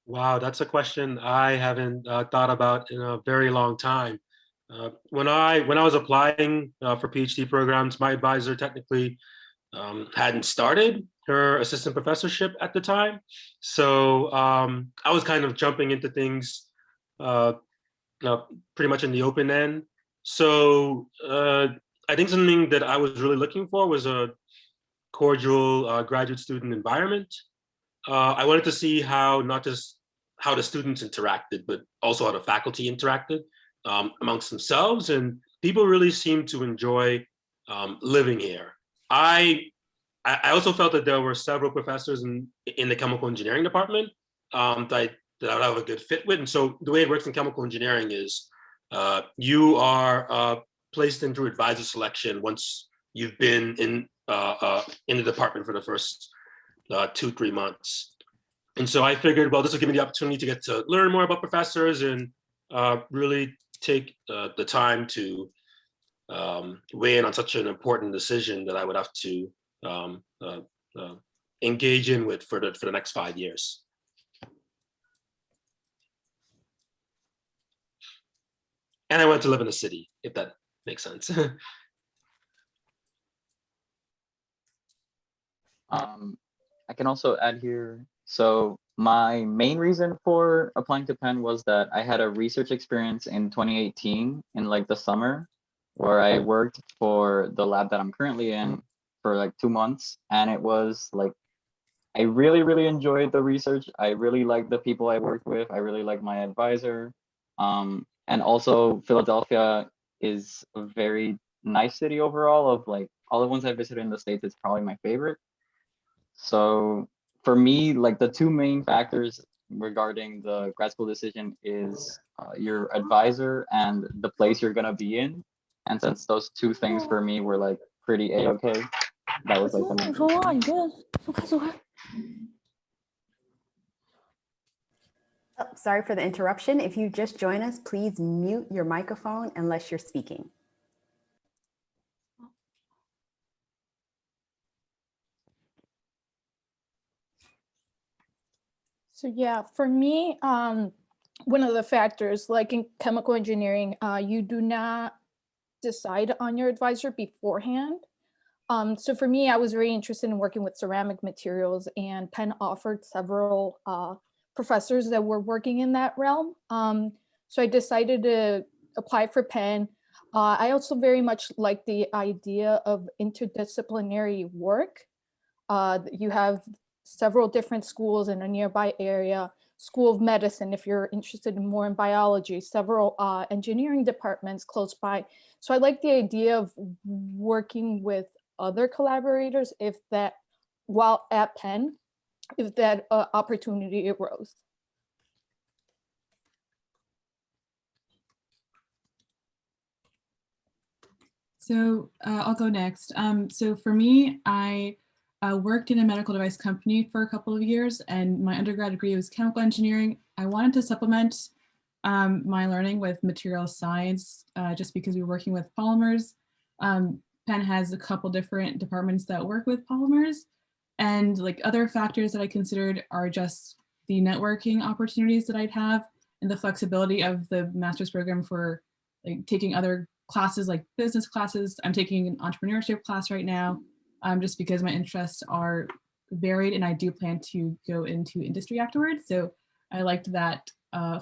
Wow, that's a question I haven't thought about in a very long time. When I was applying for PhD programs, my advisor technically hadn't started her assistant professorship at the time, so I was kind of jumping into things pretty much in the open end. So I think something that I was really looking for was a cordial graduate student environment. I wanted to see how not just how the students interacted, but also how the faculty interacted amongst themselves. And people really seemed to enjoy living here. I also felt that there were several professors in the chemical engineering department that I would have a good fit with. And so the way it works in chemical engineering is you are placed in through advisor selection once you've been in the department for the first 2-3 months. And so I figured, well, this will give me the opportunity to get to learn more about professors and really take the time to weigh in on such an important decision that I would have to engage in with for the next 5 years. And I went to live in a city, if that makes sense. I can also add here. So my main reason for applying to Penn was that I had a research experience in 2018 in like the summer, where I worked for the lab that I'm currently in for like 2 months. And it was like, I really, really enjoyed the research. I really liked the people I worked with. I really liked my advisor. And also Philadelphia is a very nice city overall. Of like all the ones I visited in the States, it's probably my favorite. So for me, like the two main factors regarding the grad school decision is your advisor and the place you're gonna be in. And since those two things for me were like pretty A-okay, that was like the main reason. Oh, sorry for the interruption. If you just join us, please mute your microphone unless you're speaking. So yeah, for me, one of the factors, like in chemical engineering, you do not decide on your advisor beforehand. So for me, I was very interested in working with ceramic materials, and Penn offered several professors that were working in that realm. So I decided to apply for Penn. I also very much like the idea of interdisciplinary work. You have several different schools in a nearby area, School of Medicine, if you're interested in more in biology, several engineering departments close by. So I like the idea of working with other collaborators if that, while at Penn, if that opportunity arose. So I'll go next. So for me, I worked in a medical device company for a couple of years, and my undergrad degree was chemical engineering. I wanted to supplement my learning with material science just because we were working with polymers. Penn has a couple different departments that work with polymers, and like other factors that I considered are just the networking opportunities that I'd have and the flexibility of the master's program for like taking other classes like business classes. I'm taking an entrepreneurship class right now just because my interests are varied and I do plan to go into industry afterwards. So I liked that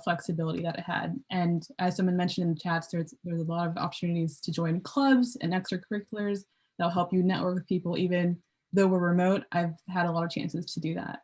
flexibility that it had. And as someone mentioned in the chats, there's a lot of opportunities to join clubs and extracurriculars that'll help you network with people. Even though we're remote, I've had a lot of chances to do that.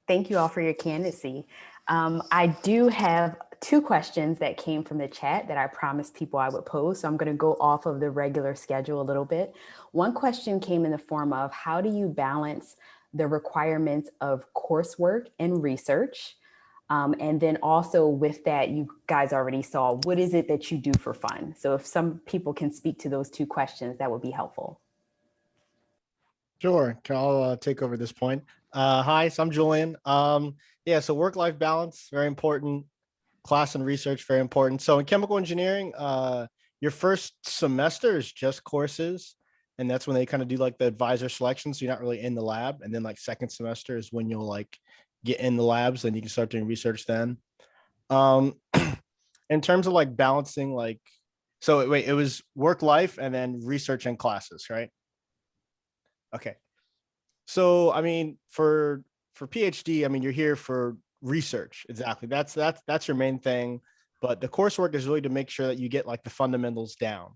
Thank you all for your candidacy. I do have 2 questions that came from the chat that I promised people I would pose. So I'm going to go off of the regular schedule a little bit. One question came in the form of, how do you balance the requirements of coursework and research? And then also with that, you guys already saw, what is it that you do for fun? So if some people can speak to those 2 questions, that would be helpful. Sure, I'll take over this point. Hi, so I'm Julian. Yeah, so work-life balance, very important. Class and research, very important. So in chemical engineering, your first semester is just courses, and that's when they kind of do like the advisor selection. So you're not really in the lab. And then like second semester is when you'll like get in the labs, then you can start doing research then. In terms of like balancing, like, so wait, it was work life and then research and classes, right? Okay. So, I mean, for PhD, I mean, you're here for research. Exactly. That's your main thing. But the coursework is really to make sure that you get like the fundamentals down.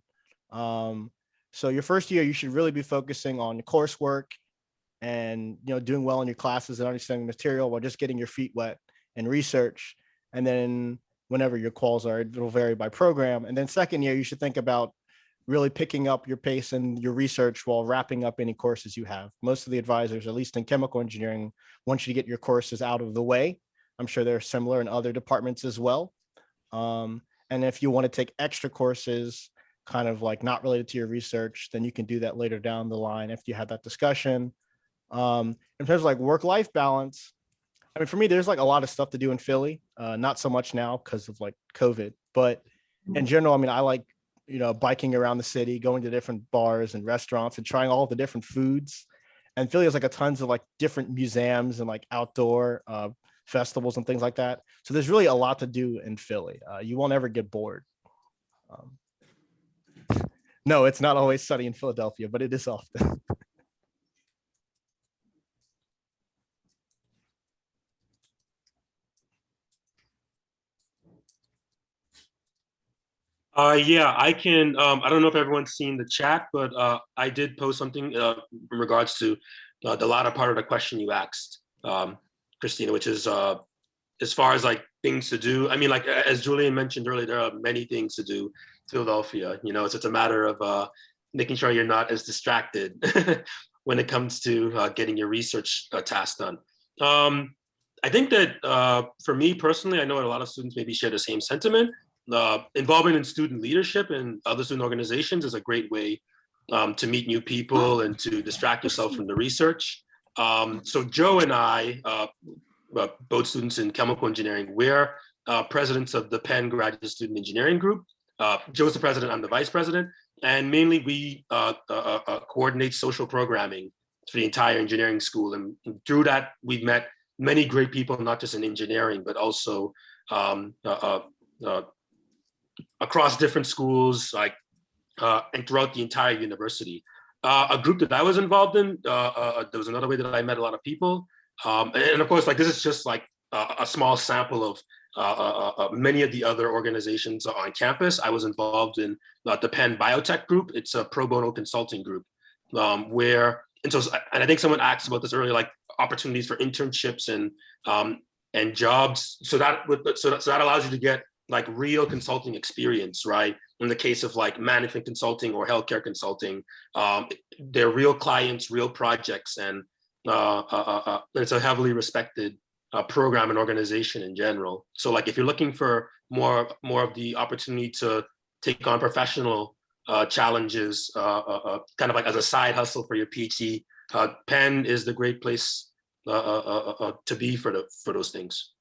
So your first year, you should really be focusing on coursework and doing well in your classes and understanding material while just getting your feet wet in research. And then whenever your quals are, it'll vary by program. And then second year, you should think about really picking up your pace and your research while wrapping up any courses you have. Most of the advisors, at least in chemical engineering, want you to get your courses out of the way. I'm sure they're similar in other departments as well. And if you want to take extra courses, kind of like not related to your research, then you can do that later down the line if you have that discussion. In terms of like work-life balance, I mean, for me, there's like a lot of stuff to do in Philly. Not so much now because of like COVID, but in general, I mean, I like, biking around the city, going to different bars and restaurants and trying all the different foods. And Philly has like a tons of like different museums and like outdoor festivals and things like that. So there's really a lot to do in Philly. You won't ever get bored. No, it's not always sunny in Philadelphia, but it is often. Yeah, I can. I don't know if everyone's seen the chat, but I did post something in regards to the latter part of the question you asked, Christina, which is as far as like things to do. I mean, like as Julian mentioned earlier, there are many things to do in Philadelphia. So it's a matter of making sure you're not as distracted when it comes to getting your research task done. I think that for me personally, I know a lot of students maybe share the same sentiment. Involvement in student leadership and other student organizations is a great way to meet new people and to distract yourself from the research. So Joe and I, both students in chemical engineering, we're presidents of the Penn Graduate Student Engineering Group. Joe's the president, I'm the vice president, and mainly we coordinate social programming for the entire engineering school. And through that, we've met many great people, not just in engineering, but also across different schools, like and throughout the entire university. A group that I was involved in, there was another way that I met a lot of people. And of course, like this is just like a small sample of many of the other organizations on campus. I was involved in the Penn Biotech Group. It's a pro bono consulting group and I think someone asked about this earlier, like opportunities for internships and jobs. So that allows you to get like real consulting experience, right? In the case of like management consulting or healthcare consulting, they're real clients, real projects, and it's a heavily respected program and organization in general. So like if you're looking for more of the opportunity to take on professional challenges, kind of like as a side hustle for your PhD, Penn is the great place to be for those things.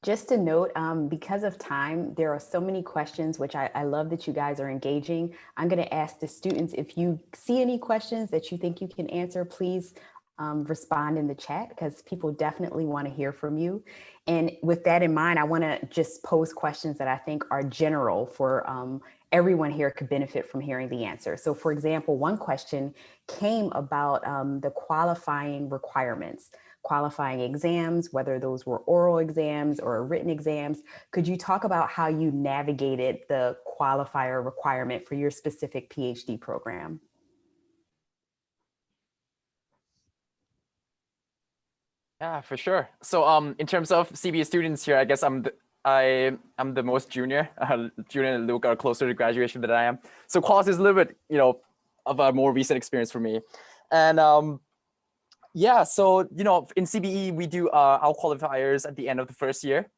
Just a note, because of time, there are so many questions, which I love that you guys are engaging. I'm going to ask the students, if you see any questions that you think you can answer, please respond in the chat, because people definitely want to hear from you. And with that in mind, I want to just pose questions that I think are general for everyone here could benefit from hearing the answer. So for example, one question came about the qualifying requirements. Qualifying exams, whether those were oral exams or written exams. Could you talk about how you navigated the qualifier requirement for your specific PhD program? Yeah, for sure. So in terms of CBE students here, I guess I'm the most junior. Julian and Luke are closer to graduation than I am. So quals is a little bit, of a more recent experience for me. And yeah, so, in CBE, we do our qualifiers at the end of the first year.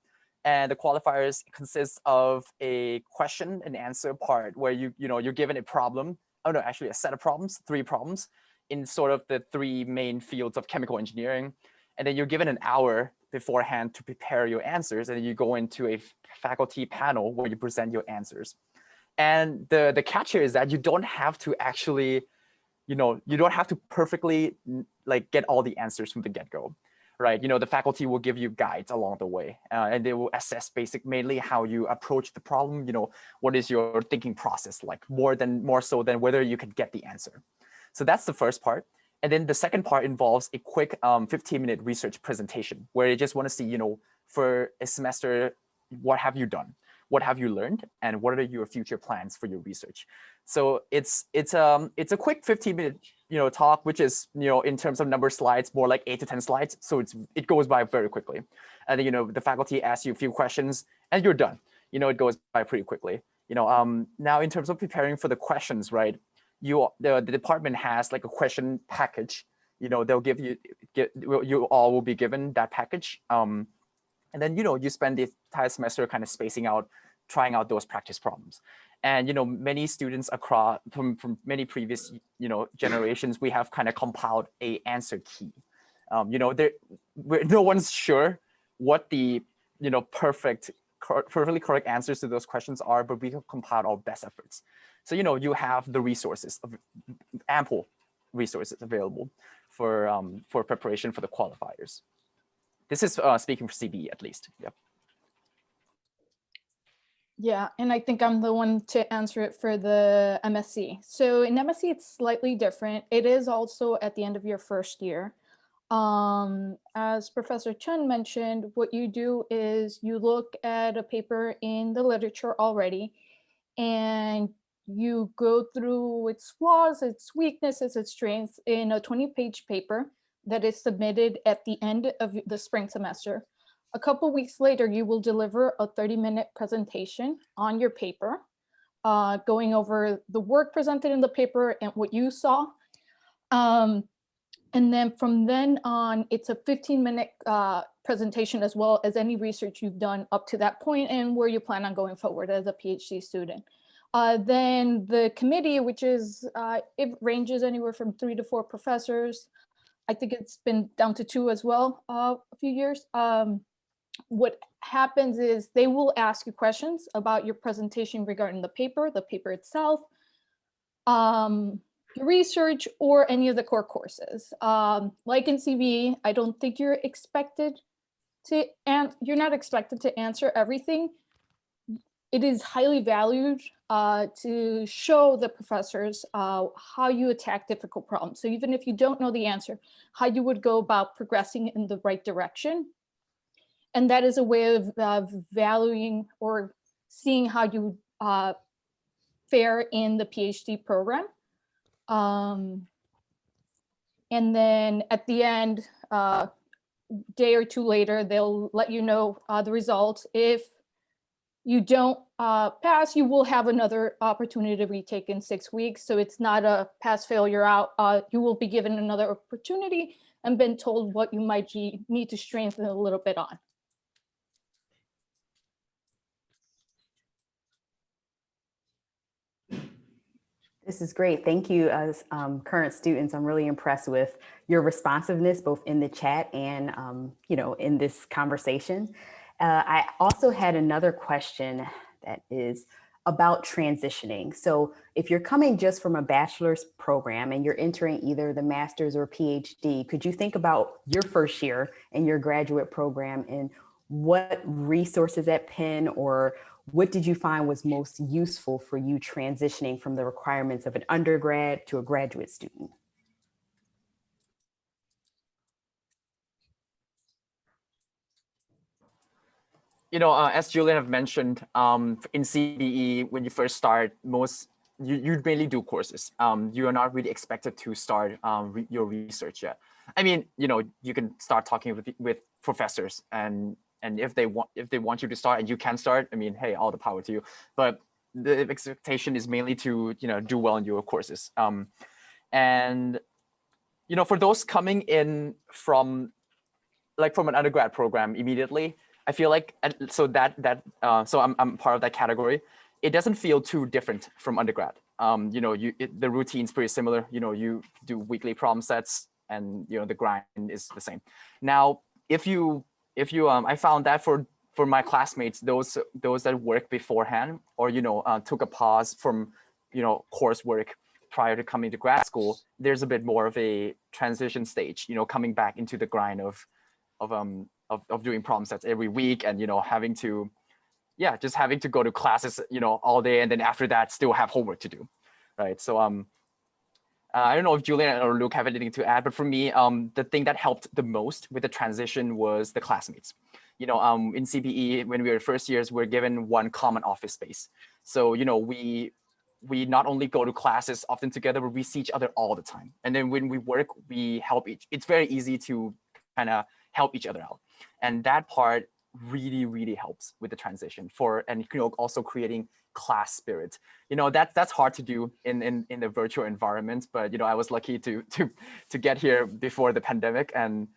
And the qualifiers consist of a question and answer part where you're given a problem. Oh, no, actually a set of problems, 3 problems in sort of the 3 main fields of chemical engineering. And then you're given an hour beforehand to prepare your answers. And then you go into a faculty panel where you present your answers. And the catch here is that you don't have to actually, you don't have to perfectly like get all the answers from the get-go, right? The faculty will give you guides along the way, and they will assess mainly how you approach the problem. What is your thinking process like, more so than whether you could get the answer. So that's the first part. And then the second part involves a quick 15-minute research presentation where you just want to see, for a semester, what have you done? What have you learned? And what are your future plans for your research? So it's a quick 15-minute talk, which is in terms of number of slides, more like 8 to 10 slides. So it goes by very quickly. And then the faculty asks you a few questions and you're done. It goes by pretty quickly. Now in terms of preparing for the questions, right? The department has like a question package. They'll give you all will be given that package. And then you spend the entire semester kind of spacing out, trying out those practice problems. And many students across from many previous generations, we have kind of compiled a answer key. No one's sure what the perfectly correct answers to those questions are, but we have compiled our best efforts. So you have the resources, ample resources available for preparation for the qualifiers. This is speaking for CBE at least. Yep. Yeah, and I think I'm the one to answer it for the MSE. So in MSE, it's slightly different. It is also at the end of your first year. As Professor Chen mentioned, what you do is you look at a paper in the literature already, and you go through its flaws, its weaknesses, its strengths in a 20-page paper that is submitted at the end of the spring semester. A couple weeks later, you will deliver a 30-minute presentation on your paper, going over the work presented in the paper and what you saw. And then from then on, it's a 15-minute presentation, as well as any research you've done up to that point and where you plan on going forward as a PhD student. Then the committee, which is, it ranges anywhere from 3 to 4 professors. I think it's been down to 2 as well a few years. What happens is they will ask you questions about your presentation regarding the paper itself, your research, or any of the core courses. Like in CBE, I don't think you're expected to, and you're not expected to answer everything. It is highly valued to show the professors how you attack difficult problems. So even if you don't know the answer, how you would go about progressing in the right direction. And that is a way of valuing or seeing how you fare in the PhD program. And then at the end, day or two later, they'll let you know the results. If you don't pass, you will have another opportunity to retake in 6 weeks. So it's not a pass, fail, you're out. You will be given another opportunity and been told what you might need to strengthen a little bit on. This is great. Thank you. As current students, I'm really impressed with your responsiveness, both in the chat and in this conversation. I also had another question that is about transitioning. So if you're coming just from a bachelor's program and you're entering either the master's or PhD, could you think about your first year in your graduate program and what resources at Penn, or what did you find was most useful for you transitioning from the requirements of an undergrad to a graduate student? As Julian have mentioned, in CBE, when you first start, you mainly do courses. You are not really expected to start your research yet. I mean, you can start talking with professors, and if they want you to start and you can start, I mean, hey, all the power to you. But the expectation is mainly to do well in your courses. And for those coming in from an undergrad program immediately, I feel like so I'm part of that category. It doesn't feel too different from undergrad. The routine's pretty similar. You do weekly problem sets, and the grind is the same. Now, if you I found that for my classmates, those that work beforehand, or took a pause from coursework prior to coming to grad school, there's a bit more of a transition stage, coming back into the grind of of doing problem sets every week, and having to just having to go to classes all day, and then after that still have homework to do, right? So I don't know if Julian or Luke have anything to add, but for me, the thing that helped the most with the transition was the classmates. In CBE, when we were first years, we're given one common office space. So, we not only go to classes often together, but we see each other all the time. And then when we work, we help it's very easy to kind of help each other out. And that part really, really helps with the transition and also creating class spirit. That's hard to do in the virtual environment, but I was lucky to get here before the pandemic, and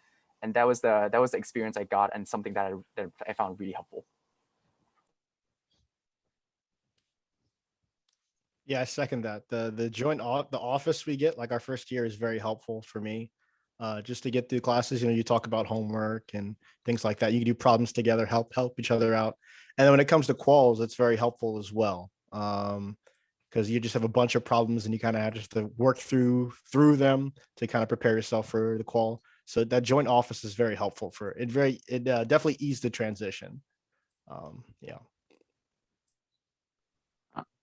that was the experience I got, and something that I found really helpful. Yeah, I second that. The office we get, like our first year, is very helpful for me. Just to get through classes, you talk about homework and things like that. You can do problems together, help each other out. And then when it comes to quals, it's very helpful as well. Because you just have a bunch of problems and you kind of have just to work through them to kind of prepare yourself for the qual. So that joint office is very helpful for it. It definitely eased the transition. Yeah.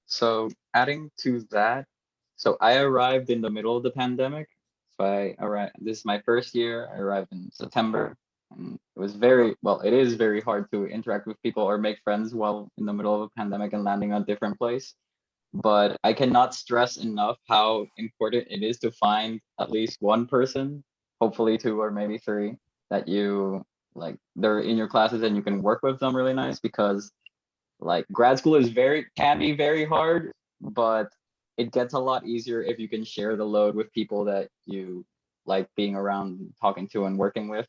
So adding to that, so I arrived in the middle of the pandemic. So this is my first year. I arrived in September, and it was it is very hard to interact with people or make friends while in the middle of a pandemic and landing on a different place. But I cannot stress enough how important it is to find at least one person, hopefully 2 or maybe 3, that they're in your classes and you can work with them really nice, because grad school can be very hard, but it gets a lot easier if you can share the load with people that you like being around, talking to, and working with.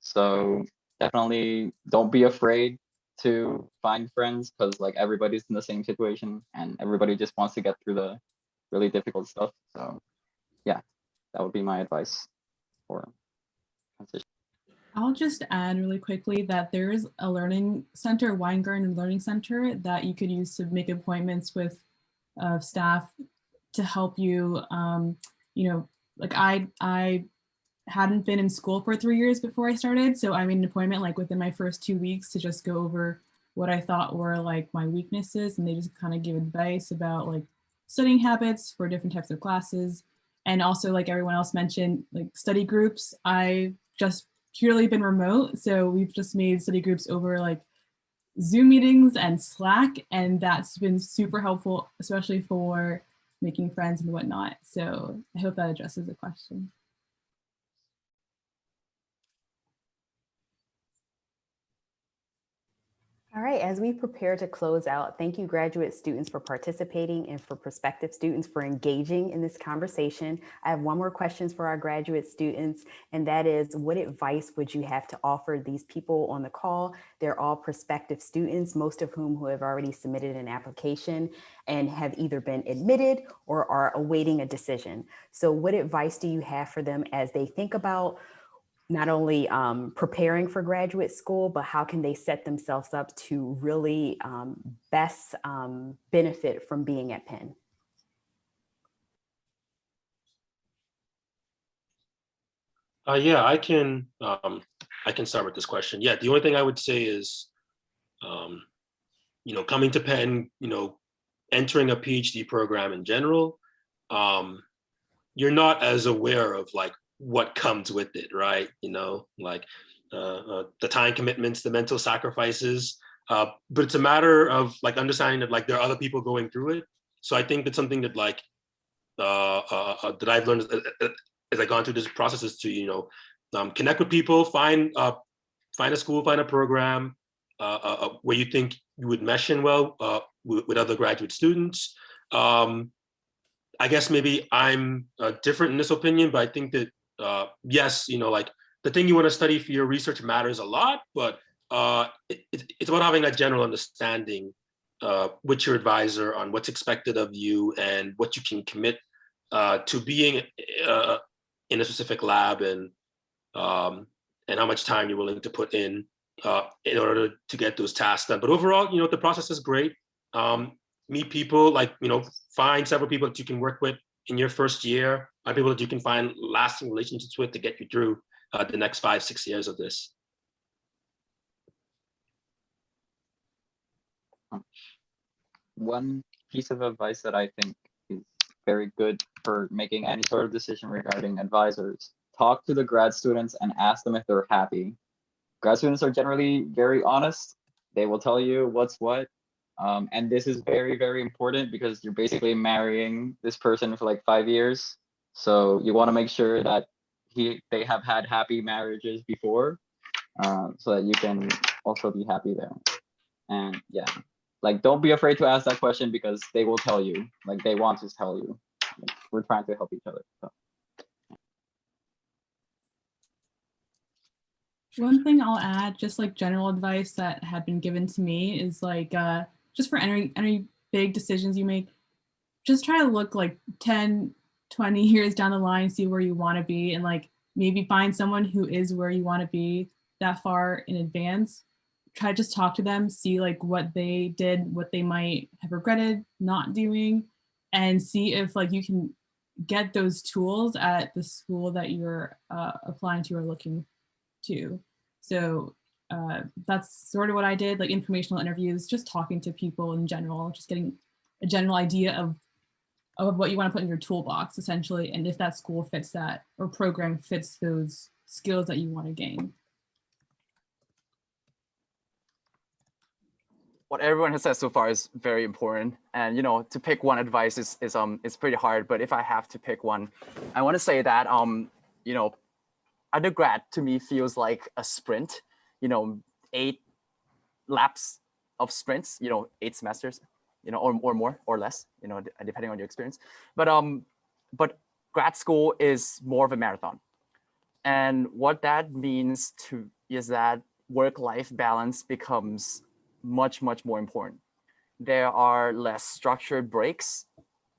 So definitely don't be afraid to find friends, because everybody's in the same situation and everybody just wants to get through the really difficult stuff. So yeah, that would be my advice for transition. I'll just add really quickly that there is a learning center, Weingarten Learning Center, that you could use to make appointments with staff to help you. I hadn't been in school for 3 years before I started, so I made an appointment within my first 2 weeks to just go over what I thought were my weaknesses, and they just kind of give advice about studying habits for different types of classes. And also, everyone else mentioned, study groups. I just purely been remote, so we've just made study groups over Zoom meetings and Slack, and that's been super helpful, especially for making friends and whatnot. So I hope that addresses the question. All right, as we prepare to close out, thank you graduate students for participating and for prospective students for engaging in this conversation. I have one more question for our graduate students, and that is, what advice would you have to offer these people on the call? They're all prospective students, most of whom who have already submitted an application and have either been admitted or are awaiting a decision. So what advice do you have for them as they think about not only preparing for graduate school, but how can they set themselves up to really best benefit from being at Penn? Yeah, I can start with this question. Yeah, the only thing I would say is, coming to Penn, entering a PhD program in general, you're not as aware of what comes with it, right? The time commitments, the mental sacrifices, but it's a matter of understanding that there are other people going through it. So I think that's something that that I've learned as I've gone through this process is to connect with people, find a school, find a program where you think you would mesh in well with other graduate students. I guess maybe I'm different in this opinion, but I think that yes, the thing you want to study for your research matters a lot, but it's about having that general understanding with your advisor on what's expected of you and what you can commit to being in a specific lab, and how much time you're willing to put in order to get those tasks done. But overall, the process is great. Meet people, find several people that you can work with in your first year, people that you can find lasting relationships with to get you through the next 5-6 years of this. One piece of advice that I think is very good for making any sort of decision regarding advisors: talk to the grad students and ask them if they're happy. Grad students are generally very honest. They will tell you what's what. And this is very, very important because you're basically marrying this person for like 5 years. So you want to make sure that they have had happy marriages before, so that you can also be happy there. And yeah, like, don't be afraid to ask that question because they will tell you, like, they want to tell you. Like, we're trying to help each other. So. One thing I'll add, just like general advice that had been given to me, is like, just for any big decisions you make, just try to look like 10, 20 years down the line, see where you want to be, and like maybe find someone who is where you want to be that far in advance. Try to just talk to them, see like what they did, what they might have regretted not doing, and see if like you can get those tools at the school that you're applying to or looking to. So that's sort of what I did, like informational interviews, just talking to people in general, just getting a general idea of what you want to put in your toolbox, essentially, and if that school fits that or program fits those skills that you want to gain. What everyone has said so far is very important, and to pick one advice is pretty hard. But if I have to pick one, I want to say that undergrad to me feels like a sprint. 8 laps of sprints. 8 semesters. Or more or less. Depending on your experience. But grad school is more of a marathon, and what that means is that work-life balance becomes much more important. There are less structured breaks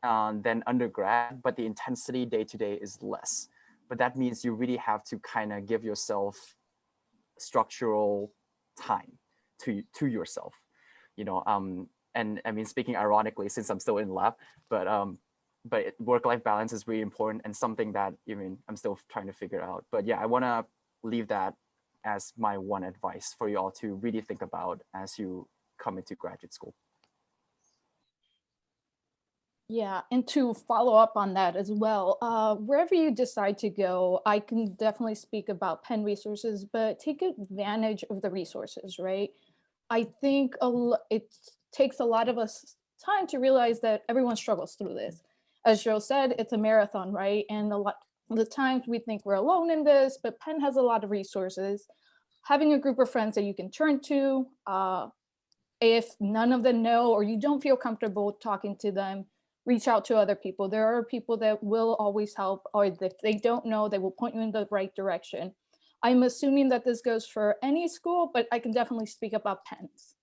than undergrad, but the intensity day to day is less. But that means you really have to kind of give yourself structural time to yourself, and I mean, speaking ironically, since I'm still in lab, but work-life balance is really important and something that I'm still trying to figure out. But yeah, I want to leave that as my one advice for you all to really think about as you come into graduate school. Yeah, and to follow up on that as well, wherever you decide to go, I can definitely speak about Penn resources, but take advantage of the resources, right? I think it takes a lot of us time to realize that everyone struggles through this. As Joe said, it's a marathon, right? And a lot of the times we think we're alone in this, but Penn has a lot of resources. Having a group of friends that you can turn to, if none of them know or you don't feel comfortable talking to them, reach out to other people. There are people that will always help, or if they don't know, they will point you in the right direction. I'm assuming that this goes for any school, but I can definitely speak about Penn's.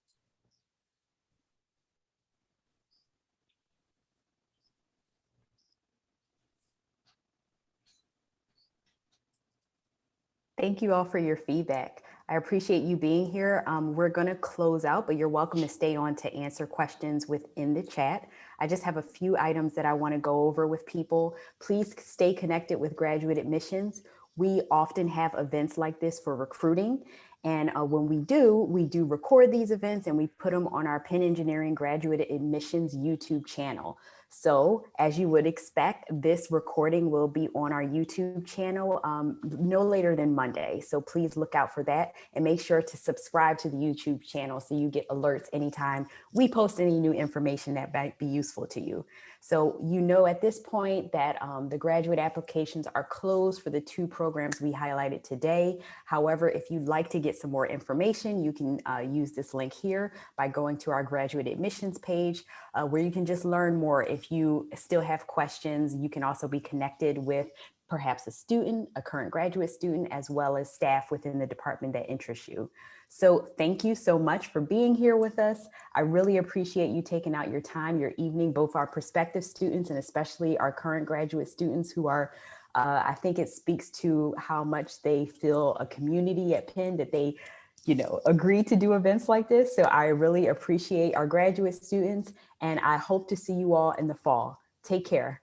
Thank you all for your feedback. I appreciate you being here. We're going to close out, but you're welcome to stay on to answer questions within the chat. I just have a few items that I want to go over with people. Please stay connected with graduate admissions. We often have events like this for recruiting. And when we do record these events and we put them on our Penn Engineering Graduate Admissions YouTube channel. So as you would expect, this recording will be on our YouTube channel no later than Monday. So please look out for that and make sure to subscribe to the YouTube channel so you get alerts anytime we post any new information that might be useful to you. So at this point that the graduate applications are closed for the 2 programs we highlighted today. However, if you'd like to get some more information, you can use this link here by going to our graduate admissions page where you can just learn more. If you still have questions, you can also be connected with perhaps a student, a current graduate student, as well as staff within the department that interests you. So thank you so much for being here with us. I really appreciate you taking out your time, your evening, both our prospective students and especially our current graduate students who are, I think it speaks to how much they feel a community at Penn, that they agree to do events like this. So I really appreciate our graduate students, and I hope to see you all in the fall. Take care.